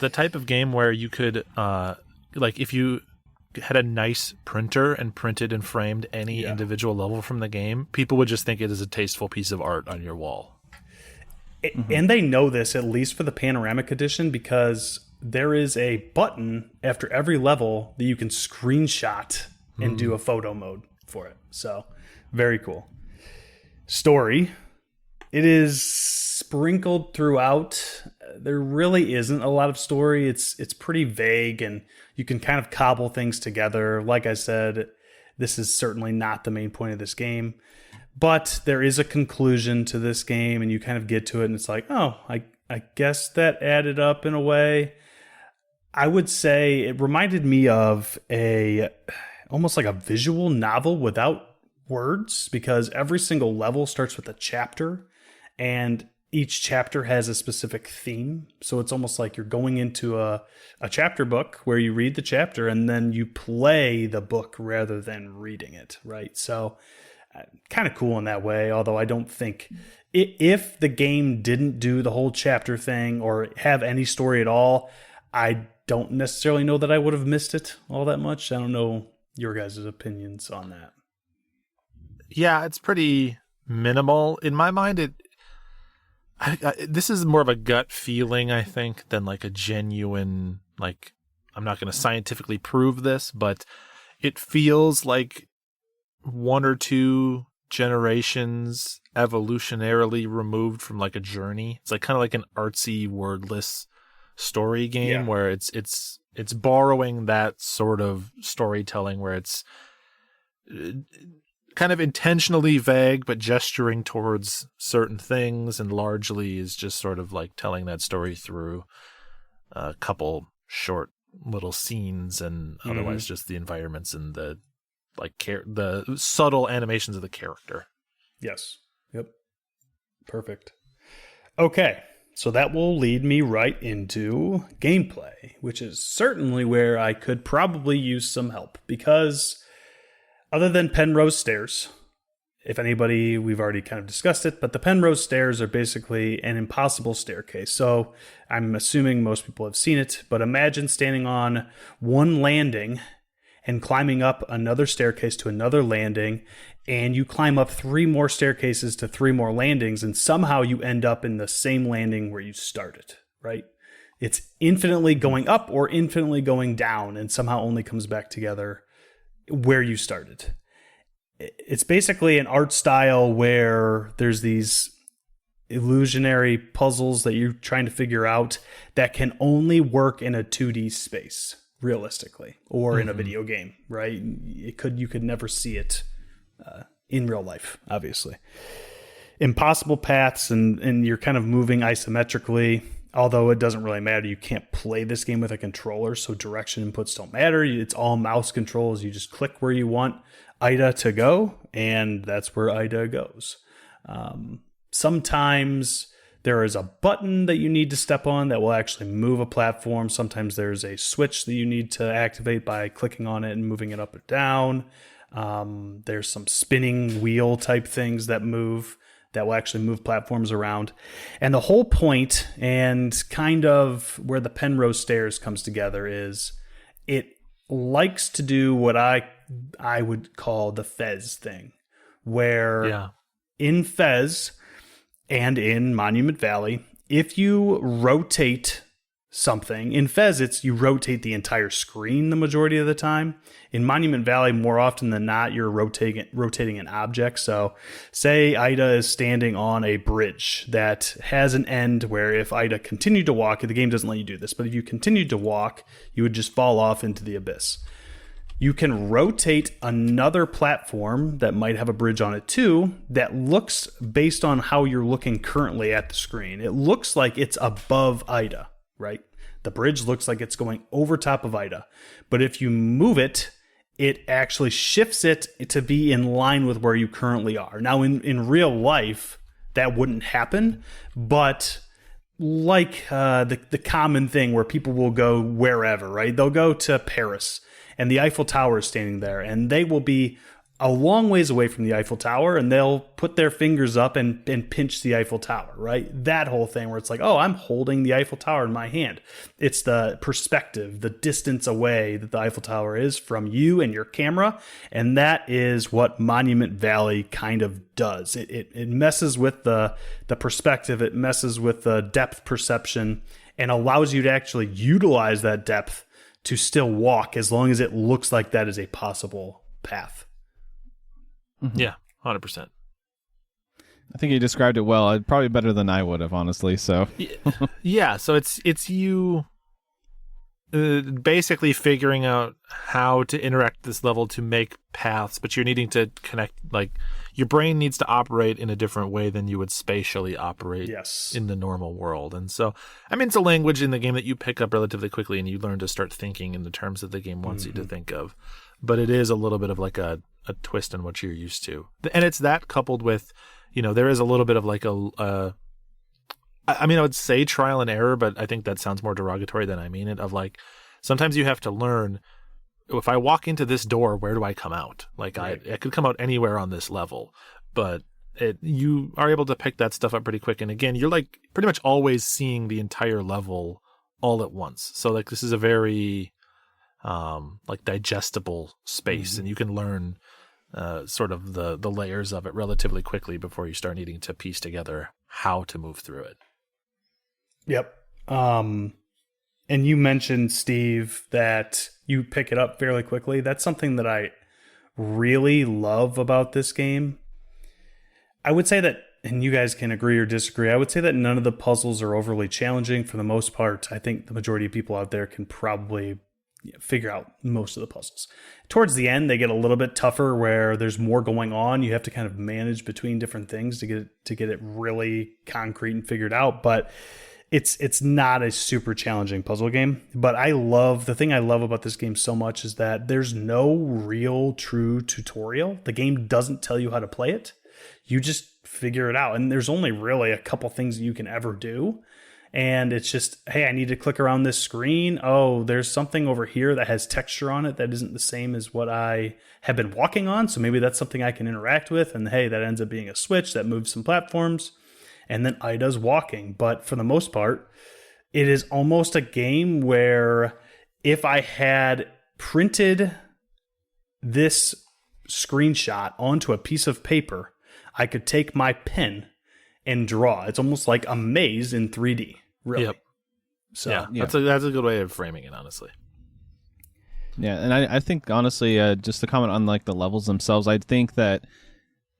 Speaker 2: The type of game where you could, like, if you had a nice printer and printed and framed any individual level from the game, people would just think it is a tasteful piece of art on your wall.
Speaker 3: And they know this, at least for the panoramic edition, because there is a button after every level that you can screenshot and do a photo mode for it. So, very cool. Story. It is sprinkled throughout. There really isn't a lot of story. It's pretty vague, and you can kind of cobble things together. Like I said, this is certainly not the main point of this game. But there is a conclusion to this game, and you kind of get to it, and it's like, oh, I guess that added up in a way. I would say it reminded me of almost like a visual novel without words, because every single level starts with a chapter, and each chapter has a specific theme. So it's almost like you're going into a chapter book where you read the chapter and then you play the book rather than reading it, right? So kind of cool in that way, although I don't think if the game didn't do the whole chapter thing or have any story at all, I don't necessarily know that I would have missed it all that much. I don't know your guys' opinions on that.
Speaker 2: Yeah, it's pretty minimal. In my mind, this is more of a gut feeling, I think, than like a genuine, like, I'm not going to scientifically prove this, but it feels like one or two generations evolutionarily removed from like a journey. It's like kind of like an artsy, wordless story game where it's borrowing that sort of storytelling where it's kind of intentionally vague but gesturing towards certain things, and largely is just sort of like telling that story through a couple short little scenes, and otherwise just the environments and the the subtle animations of the character.
Speaker 3: Yes. Yep. Perfect. Okay. So that will lead me right into gameplay, which is certainly where I could probably use some help, because other than Penrose Stairs, if anybody, we've already kind of discussed it, but the Penrose Stairs are basically an impossible staircase. So I'm assuming most people have seen it, but imagine standing on one landing and climbing up another staircase to another landing, and you climb up 3 more staircases to 3 more landings, and somehow you end up in the same landing where you started, right? It's infinitely going up or infinitely going down, and somehow only comes back together where you started. It's basically an art style where there's these illusionary puzzles that you're trying to figure out that can only work in a 2D space, realistically, or in a video game, right? You could never see it in real life, obviously. Impossible paths, and you're kind of moving isometrically, although it doesn't really matter. You can't play this game with a controller, so direction inputs don't matter. It's all mouse controls. You just click where you want Ida to go, and that's where Ida goes. Sometimes there is a button that you need to step on that will actually move a platform. Sometimes there's a switch that you need to activate by clicking on it and moving it up or down. There's some spinning wheel type things that will actually move platforms around. And the whole point, and kind of where the Penrose Stairs comes together, is it likes to do what I would call the Fez thing, where in Fez and in Monument Valley, if you rotate something, in Fez you rotate the entire screen the majority of the time. In Monument Valley, more often than not, you're rotating an object. So say Ida is standing on a bridge that has an end where if Ida continued to walk, the game doesn't let you do this, but if you continued to walk, you would just fall off into the abyss. You can rotate another platform that might have a bridge on it too, that looks, based on how you're looking currently at the screen, it looks like it's above Ida, right? The bridge looks like it's going over top of Ida. But if you move it, it actually shifts it to be in line with where you currently are. Now, in real life, that wouldn't happen, but like the common thing where people will go wherever, right? They'll go to Paris and the Eiffel Tower is standing there, and they will be a long ways away from the Eiffel Tower, and they'll put their fingers up and pinch the Eiffel Tower, right? That whole thing where it's like, oh, I'm holding the Eiffel Tower in my hand. It's the perspective, the distance away that the Eiffel Tower is from you and your camera, and that is what Monument Valley kind of does. It messes with the perspective, it messes with the depth perception, and allows you to actually utilize that depth to still walk as long as it looks like that is a possible path.
Speaker 2: Yeah, 100%.
Speaker 1: I think you described it well. Probably better than I would have, honestly. So
Speaker 2: yeah, so it's you basically figuring out how to interact this level to make paths, but you're needing to connect, like your brain needs to operate in a different way than you would spatially operate in the normal world. And so, I mean, it's a language in the game that you pick up relatively quickly and you learn to start thinking in the terms that the game wants you to think of. But it is a little bit of like a twist on what you're used to. And it's that coupled with, there is a little bit of like I would say trial and error, but I think that sounds more derogatory than I mean it, of like, sometimes you have to learn, if I walk into this door, where do I come out? Like I could come out anywhere on this level, but you are able to pick that stuff up pretty quick. And again, you're like pretty much always seeing the entire level all at once. So like, this is a very, like digestible space, and you can learn sort of the layers of it relatively quickly before you start needing to piece together how to move through it.
Speaker 3: Yep. And you mentioned, Steve, that you pick it up fairly quickly. That's something that I really love about this game. I would say that, and you guys can agree or disagree, I would say that none of the puzzles are overly challenging for the most part. I think the majority of people out there can probably figure out most of the puzzles. Towards the end, they get a little bit tougher where there's more going on. You have to kind of manage between different things to get it really concrete and figured out. But it's not a super challenging puzzle game. But the thing I love about this game so much is that there's no real true tutorial. The game doesn't tell you how to play it. You just figure it out. And there's only really a couple things that you can ever do. And it's just, hey, I need to click around this screen. Oh, there's something over here that has texture on it that isn't the same as what I have been walking on. So maybe that's something I can interact with. And hey, that ends up being a switch that moves some platforms. And then Ida's walking. But for the most part, it is almost a game where if I had printed this screenshot onto a piece of paper, I could take my pen and draw. It's almost like a maze in 3D. Really.
Speaker 2: Yep.
Speaker 3: So
Speaker 2: yeah. That's a good way of framing it, honestly.
Speaker 1: Yeah, and I think honestly, just to comment on like the levels themselves, I think that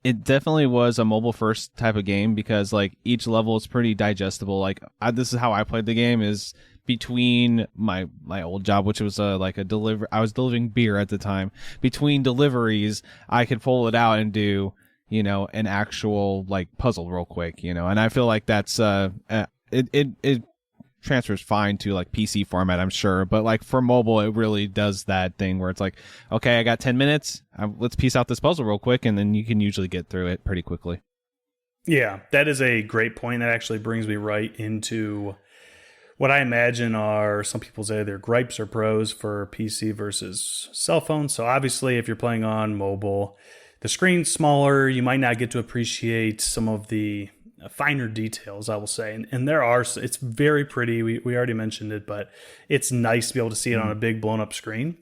Speaker 1: it definitely was a mobile first type of game because like each level is pretty digestible. Like this is how I played the game is between my old job, which was I was delivering beer at the time. Between deliveries, I could pull it out and do an actual like puzzle real quick, and I feel like that's it transfers fine to like PC format, I'm sure, but like for mobile, it really does that thing where it's like, okay, I got 10 minutes, let's piece out this puzzle real quick, and then you can usually get through it pretty quickly.
Speaker 3: Yeah, that is a great point. That actually brings me right into what I imagine are, some people say they're gripes or pros for PC versus cell phone. So obviously, if you're playing on mobile, the screen's smaller, you might not get to appreciate some of the finer details, I will say. And it's very pretty. We already mentioned it, but it's nice to be able to see it on a big blown up screen.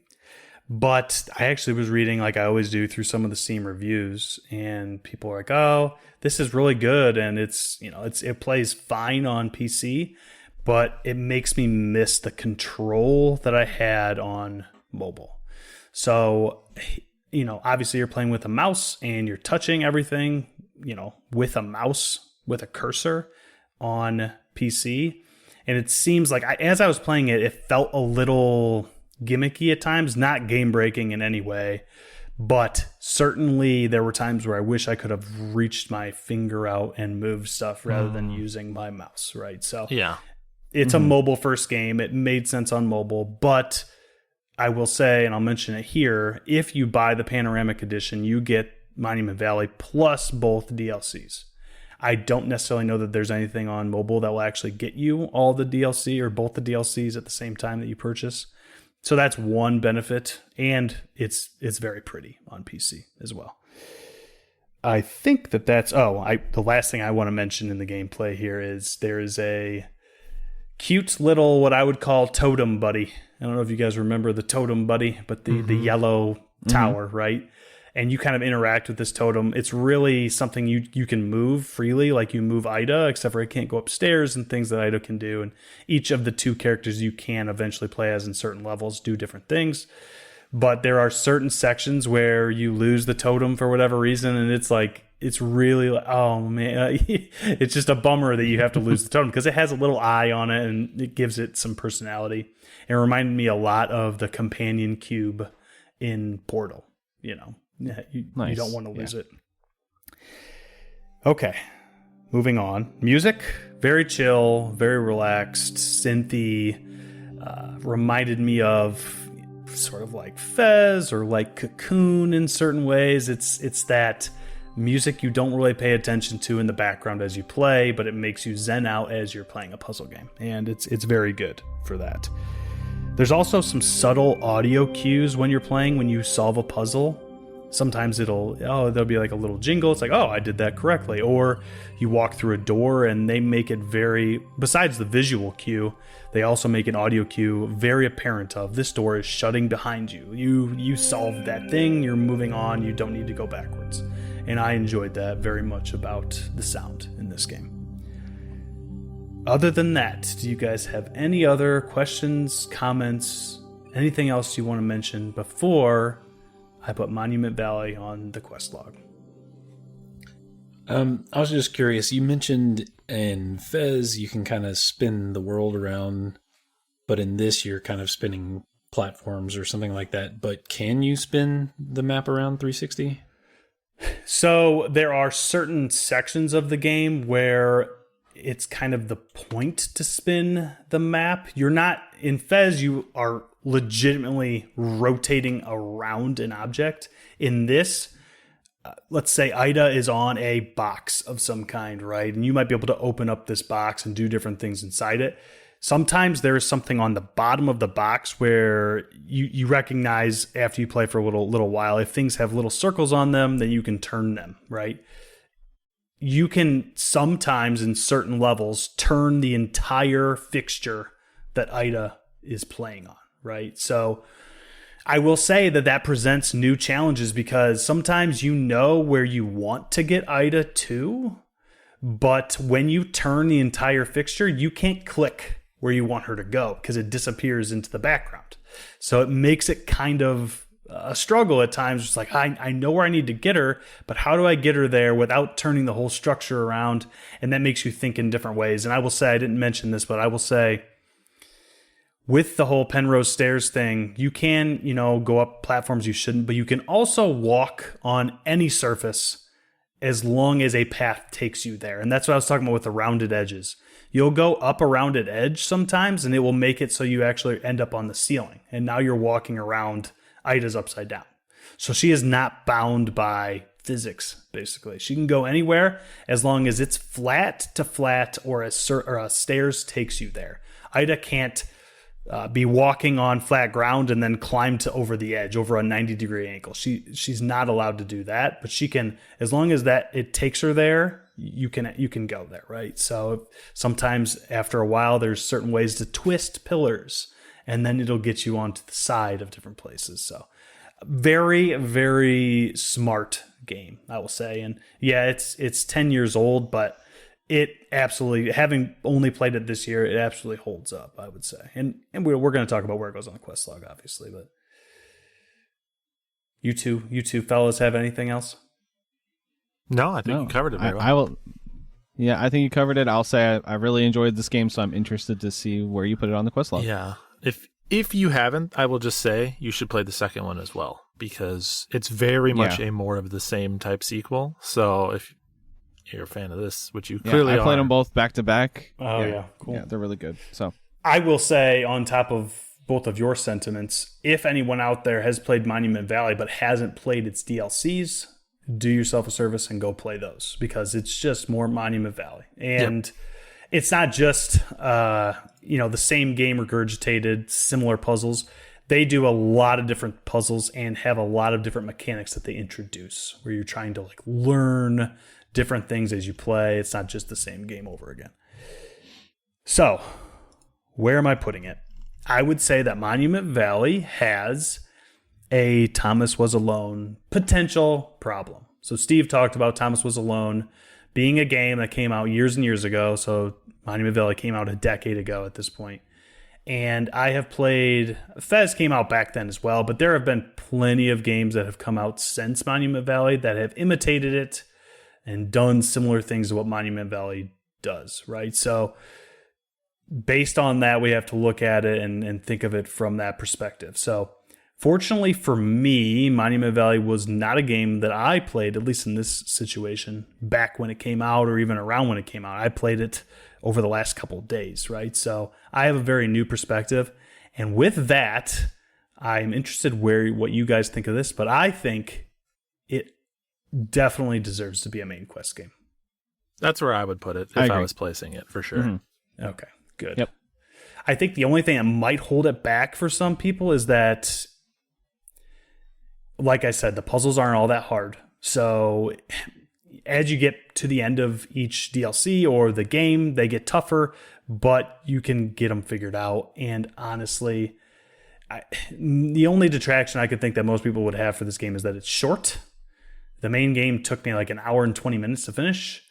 Speaker 3: But I actually was reading, like I always do, through some of the Steam reviews, and people are like, oh, this is really good. And it plays fine on PC, but it makes me miss the control that I had on mobile. So, obviously you're playing with a mouse and you're touching everything, with a mouse, with a cursor on PC. And it seems like as I was playing it, it felt a little gimmicky at times, not game breaking in any way, but certainly there were times where I wish I could have reached my finger out and moved stuff rather than using my mouse, right? So
Speaker 2: yeah,
Speaker 3: it's a mobile first game. It made sense on mobile, but I will say, and I'll mention it here, if you buy the Panoramic Edition, you get Monument Valley plus both DLCs. I don't necessarily know that there's anything on mobile that will actually get you all the DLC or both the DLCs at the same time that you purchase. So that's one benefit, and it's very pretty on PC as well. I think that's the last thing I want to mention in the gameplay here is there is a cute little what I would call totem buddy. I don't know if you guys remember the totem buddy, but the yellow tower, right? And you kind of interact with this totem. It's really something you can move freely, like you move Ida, except for it can't go upstairs and things that Ida can do. And each of the two characters you can eventually play as in certain levels do different things. But there are certain sections where you lose the totem for whatever reason, and it's really oh man, it's just a bummer that you have to lose the totem because it has a little eye on it and it gives it some personality. It reminded me a lot of the companion cube in Portal. You don't want to lose it. Okay, moving on. Music, very chill, very relaxed, synthy. Reminded me of sort of like Fez or like Cocoon in certain ways. It's that music you don't really pay attention to in the background as you play, but it makes you zen out as you're playing a puzzle game, and it's very good for that. There's also some subtle audio cues when you're playing when you solve a puzzle. Sometimes there'll be like a little jingle. It's like, oh, I did that correctly. Or you walk through a door and they make it besides the visual cue, they also make an audio cue very apparent of this door is shutting behind you. You solved that thing, you're moving on, you don't need to go backwards. And I enjoyed that very much about the sound in this game. Other than that, do you guys have any other questions, comments, anything else you want to mention before I put Monument Valley on the quest log?
Speaker 4: I was just curious. You mentioned in Fez you can kind of spin the world around, but in this you're kind of spinning platforms or something like that. But can you spin the map around 360?
Speaker 3: So there are certain sections of the game where it's kind of the point to spin the map. You're not in Fez. You are legitimately rotating around an object. In this, let's say Ida is on a box of some kind, right? And you might be able to open up this box and do different things inside it. Sometimes there is something on the bottom of the box where you recognize after you play for a little while, if things have little circles on them, then you can turn them, right? You can sometimes in certain levels turn the entire fixture that Ida is playing on, right? So I will say that presents new challenges because sometimes you know where you want to get Ida to, but when you turn the entire fixture, you can't click where you want her to go because it disappears into the background. So it makes it kind of a struggle at times. It's like, I know where I need to get her, but how do I get her there without turning the whole structure around? And that makes you think in different ways. And I will say, I didn't mention this, but I will say, with the whole Penrose Stairs thing, you can, go up platforms you shouldn't, but you can also walk on any surface as long as a path takes you there. And that's what I was talking about with the rounded edges. You'll go up a rounded edge sometimes, and it will make it so you actually end up on the ceiling. And now you're walking around Ida's upside down. So she is not bound by physics, basically. She can go anywhere as long as it's flat to flat or a stairs takes you there. Ida can't be walking on flat ground and then climb to over the edge, over a 90-degree angle. She's not allowed to do that, but she can, as long as that it takes her there, you can go there, right? So sometimes after a while, there's certain ways to twist pillars, and then it'll get you onto the side of different places. So very, very smart game, I will say. And yeah, it's 10 years old, but it absolutely, having only played it this year, it absolutely holds up, I would say. And we're going to talk about where it goes on the quest log, obviously. But you two fellas have anything else?
Speaker 2: No, I think you covered it very well.
Speaker 1: I think you covered it. I'll say I really enjoyed this game, so I'm interested to see where you put it on the quest log.
Speaker 2: Yeah. If you haven't, I will just say you should play the second one as well, because it's very much a more of the same type sequel. So if you're a fan of this, which you clearly are.
Speaker 1: I played them both back to back.
Speaker 3: Oh, yeah. Cool.
Speaker 1: Yeah, they're really good. So
Speaker 3: I will say, on top of both of your sentiments, if anyone out there has played Monument Valley but hasn't played its DLCs, do yourself a service and go play those, because it's just more Monument Valley. And it's not just, the same game regurgitated, similar puzzles. They do a lot of different puzzles and have a lot of different mechanics that they introduce, where you're trying to learn different things as you play. It's not just the same game over again. So, where am I putting it? I would say that Monument Valley has a Thomas Was Alone potential problem. So Steve talked about Thomas Was Alone being a game that came out years and years ago. So Monument Valley came out a decade ago at this point. And I have played, Fez came out back then as well, but there have been plenty of games that have come out since Monument Valley that have imitated it and done similar things to what Monument Valley does, right? So based on that, we have to look at it and think of it from that perspective. So fortunately for me, Monument Valley was not a game that I played, at least in this situation, back when it came out or even around when it came out. I played it over the last couple of days, right? So I have a very new perspective. And with that, I'm interested what you guys think of this, but I think it definitely deserves to be a main quest game.
Speaker 2: That's where I would put it if I was placing it, for sure.
Speaker 3: Mm-hmm. Okay, good.
Speaker 1: Yep.
Speaker 3: I think the only thing that might hold it back for some people is that, like I said, the puzzles aren't all that hard. So as you get to the end of each DLC or the game, they get tougher, but you can get them figured out. And honestly, the only detraction I could think that most people would have for this game is that it's short. The main game took me like an hour and 20 minutes to finish.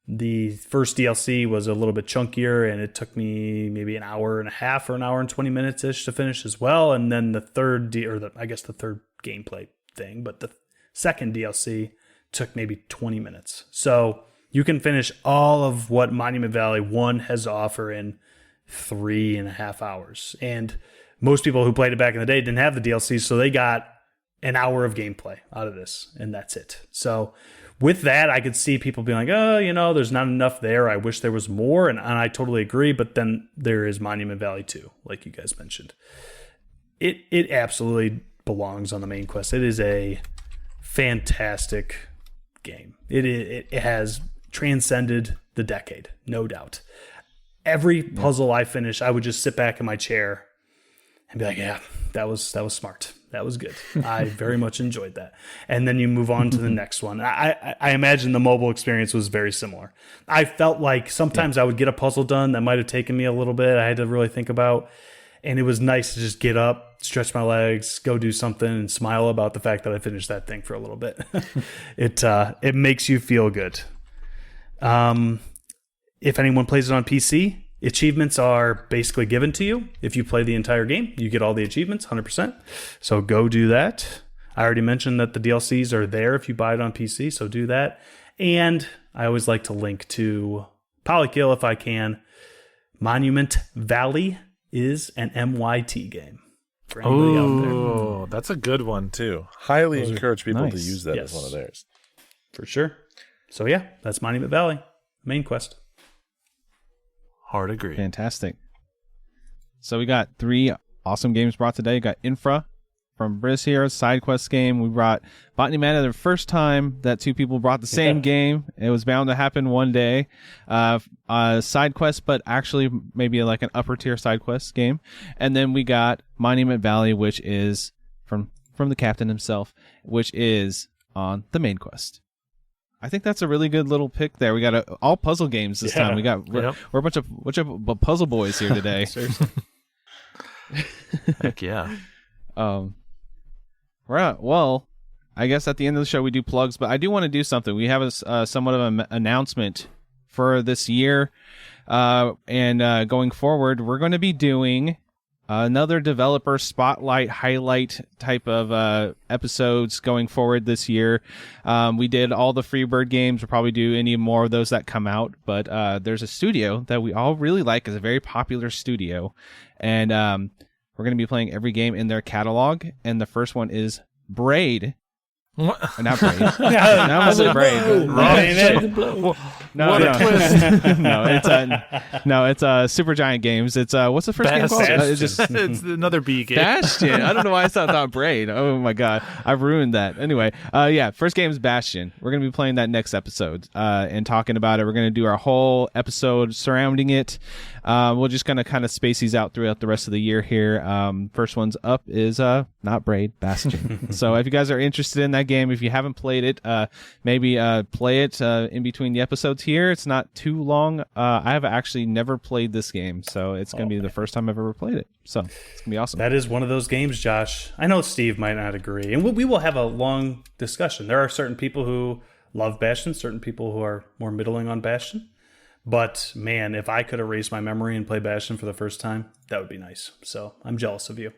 Speaker 3: The first DLC was a little bit chunkier, and it took me maybe an hour and a half or an hour and 20 minutes-ish to finish as well. And then the third gameplay thing, but the second DLC took maybe 20 minutes. So you can finish all of what Monument Valley 1 has to offer in 3.5 hours. And most people who played it back in the day didn't have the DLC, so they got an hour of gameplay out of this, and that's it. So with that, I could see people being like, oh, there's not enough there. I wish there was more, and I totally agree. But then there is Monument Valley 2, like you guys mentioned. It absolutely belongs on the main quest. It is a fantastic game. It has transcended the decade, no doubt. Every puzzle I finish, I would just sit back in my chair and be like, yeah, that was smart. That was good. I very much enjoyed that. And then you move on to the next one. I imagine the mobile experience was very similar. I felt like sometimes I would get a puzzle done that might have taken me a little bit. I had to really think about, and it was nice to just get up, stretch my legs, go do something, and smile about the fact that I finished that thing for a little bit. It makes you feel good. If anyone plays it on PC, achievements are basically given to you. If you play the entire game, you get all the achievements, 100%. So go do that. I already mentioned that the DLCs are there if you buy it on PC, so do that. And I always like to link to Polykill if I can. Monument Valley is an MYT game. For anybody out there.
Speaker 2: Oh, that's a good one too. Highly encourage people to use that as one of theirs.
Speaker 3: For sure. So yeah, that's Monument Valley. Main quest.
Speaker 2: Hard agree.
Speaker 1: Fantastic. So we got 3 awesome games brought today. We got Infra from Briz here, side quest game. We brought Botany Manor, the first time that 2 people brought the same game. It was bound to happen one day. Side quest, but actually maybe like an upper tier side quest game. And then we got Monument Valley, which is from the captain himself, which is on the main quest. I think that's a really good little pick there. We got all puzzle games this time. We're a bunch of puzzle boys here today.
Speaker 2: Heck yeah.
Speaker 1: Right. Well, I guess at the end of the show we do plugs, but I do want to do something. We have a somewhat of an announcement for this year, and going forward, we're going to be doing another developer spotlight highlight type of episodes going forward this year. We did all the Freebird games. We'll probably do any more of those that come out, but there's a studio that we all really like. It's a very popular studio, and we're going to be playing every game in their catalog, and the first one is Braid
Speaker 2: What?
Speaker 1: Not Braid. That wasn't Braid. No,
Speaker 2: What a twist.
Speaker 1: No, it's Supergiant Games. It's what's the first game called?
Speaker 2: It's another B game.
Speaker 1: Bastion. I don't know why I thought Braid. Oh my god, I've ruined that. Anyway, first game is Bastion. We're gonna be playing that next episode and talking about it. We're gonna do our whole episode surrounding it. We're just gonna kind of space these out throughout the rest of the year here. First one's up is not Braid, Bastion. So if you guys are interested in that game, if you haven't played it, maybe play it in between the episodes here. It's not too long. I have actually never played this game, so it's going to be the first time I've ever played it. So it's going to be awesome.
Speaker 3: That is one of those games, Josh. I know Steve might not agree, and we will have a long discussion. There are certain people who love Bastion, certain people who are more middling on Bastion. But man, if I could erase my memory and play Bastion for the first time, that would be nice. So I'm jealous of you.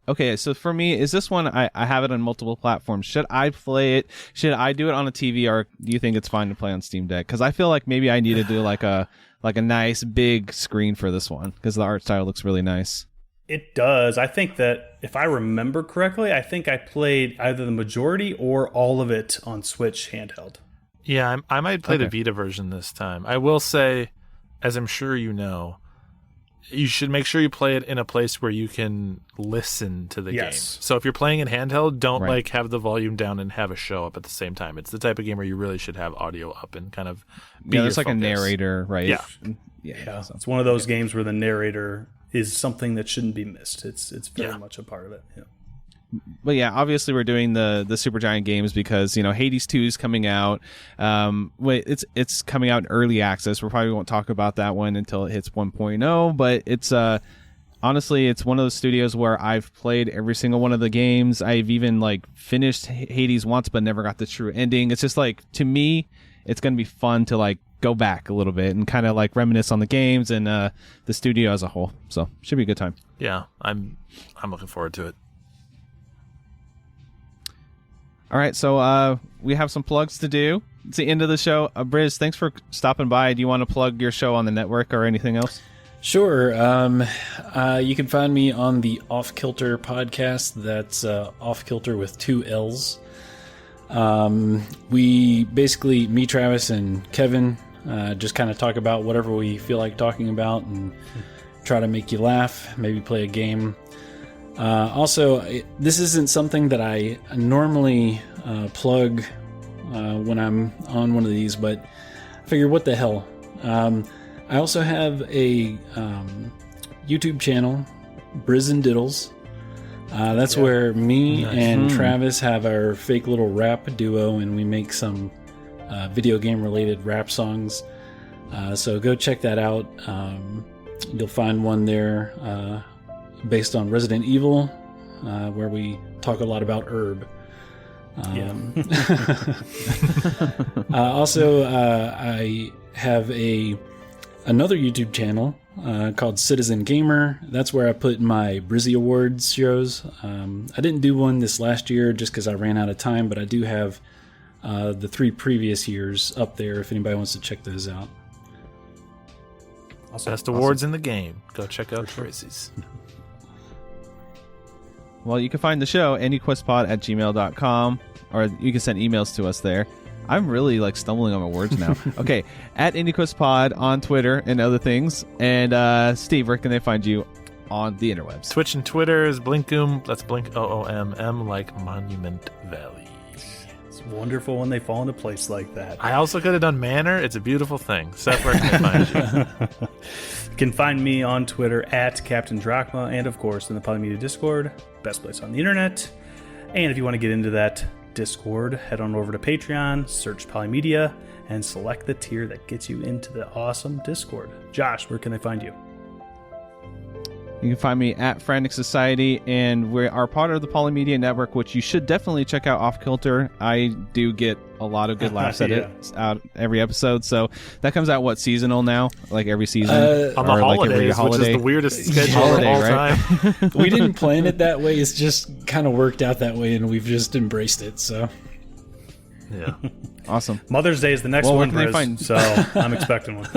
Speaker 1: Okay, so for me, is this one, I have it on multiple platforms. Should I play it? Should I do it on a TV, or do you think it's fine to play on Steam Deck? Because I feel like maybe I need to do like a nice big screen for this one, because the art style looks really nice.
Speaker 3: It does. I think that if I remember correctly, I think I played either the majority or all of it on Switch handheld.
Speaker 2: Yeah, I might play the Vita version this time. I will say, as I'm sure you know, you should make sure you play it in a place where you can listen to the game. So if you're playing it handheld, don't have the volume down and have a show up at the same time. It's the type of game where you really should have audio up and kind of be
Speaker 1: there's
Speaker 2: your
Speaker 1: like
Speaker 2: focus.
Speaker 1: a narrator, right?
Speaker 3: Yeah. So it's one of those games where the narrator is something that shouldn't be missed. It's very much a part of it. Yeah.
Speaker 1: But yeah, obviously we're doing the Supergiant games because Hades 2 is coming out. It's coming out in early access. We probably won't talk about that one until it hits 1.0. But it's honestly, it's one of those studios where I've played every single one of the games. I've even finished Hades once, but never got the true ending. It's just to me, it's gonna be fun to go back a little bit and kind of reminisce on the games and the studio as a whole. So should be a good time.
Speaker 2: Yeah, I'm looking forward to it.
Speaker 1: All right, so we have some plugs to do. It's the end of the show. Briz, thanks for stopping by. Do you want to plug your show on the network or anything else?
Speaker 4: Sure. You can find me on the Off Kilter podcast. That's Off Kilter with 2 L's. We basically, me, Travis, and Kevin, just kind of talk about whatever we feel like talking about and try to make you laugh, maybe play a game. Also, this isn't something that I normally plug when I'm on one of these, but I figured, what the hell. I also have a YouTube channel, Briz and Diddles. That's where me and Travis have our fake little rap duo, and we make some video game related rap songs. So go check that out. You'll find one there based on Resident Evil, where we talk a lot about herb. Also, I have another YouTube channel called Citizen Gamer. That's where I put my Brizzy Awards shows. I didn't do one this last year just because I ran out of time, but I do have the 3 previous years up there if anybody wants to check those out.
Speaker 2: Best awards in the game. Go check out Brizzy's.
Speaker 1: Well, you can find the show, IndieQuestPod@gmail.com, or you can send emails to us there. I'm really stumbling on my words now. Okay, at IndieQuestPod on Twitter and other things. And Steve, where can they find you on the interwebs?
Speaker 2: Twitch and Twitter is Blinkoom. That's Blink OOMM, like Monument Valley.
Speaker 3: It's wonderful when they fall into place like that.
Speaker 2: I also could have done Manor. It's a beautiful thing. Seth, where can they find you?
Speaker 3: You can find me on Twitter at Captain Drachma, and of course in the Polymedia Discord, best place on the internet. And if you want to get into that Discord, head on over to Patreon, search Polymedia, and select the tier that gets you into the awesome Discord. Josh, where can they find you?
Speaker 1: You can find me at Frantic Society, and we are part of the Polymedia Network, which you should definitely check out Off Kilter. I do get a lot of good laughs at it out every episode. So that comes out, seasonal now? Every season?
Speaker 2: On the holidays, which is the weirdest schedule of all time.
Speaker 4: We didn't plan it that way. It's just kind of worked out that way, and we've just embraced it. So,
Speaker 2: yeah.
Speaker 1: Awesome.
Speaker 3: Mother's Day is the next one, Briz, so I'm expecting one.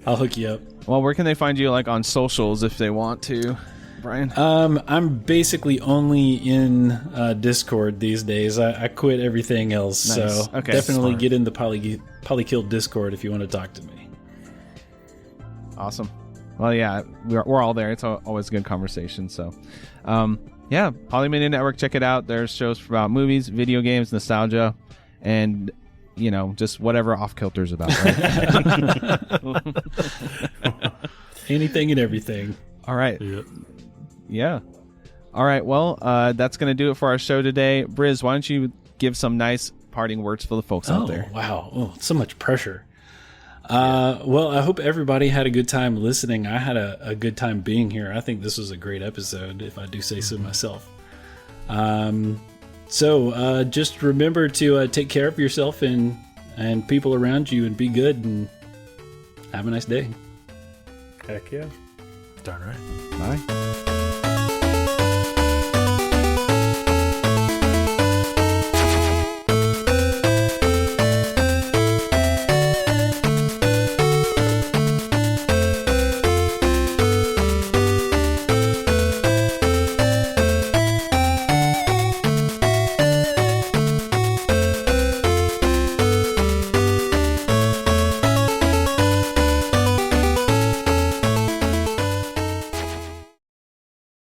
Speaker 4: I'll hook you up.
Speaker 1: Well, where can they find you on socials if they want to? Brian?
Speaker 4: I'm basically only in Discord these days. I quit everything else,
Speaker 1: Nice.
Speaker 4: so
Speaker 1: Okay.
Speaker 4: definitely
Speaker 2: Smart.
Speaker 4: get in the Polykill Discord if you want to talk to me.
Speaker 1: Awesome. Well, yeah, we're all there. It's always a good conversation. So, yeah, Polymania Network. Check it out. There's shows about movies, video games, nostalgia, and just whatever Off Kilter's about. Right?
Speaker 4: Anything and everything.
Speaker 1: All right.
Speaker 2: Yeah.
Speaker 1: Yeah. All right. Well, that's gonna do it for our show today. Briz, why don't you give some nice parting words for the folks out there?
Speaker 4: Wow. Oh, so much pressure. Well, I hope everybody had a good time listening. I had a good time being here. I think this was a great episode, if I do say so myself. So just remember to take care of yourself and people around you, and be good, and have a nice day.
Speaker 3: Heck yeah.
Speaker 2: Darn right.
Speaker 1: Bye.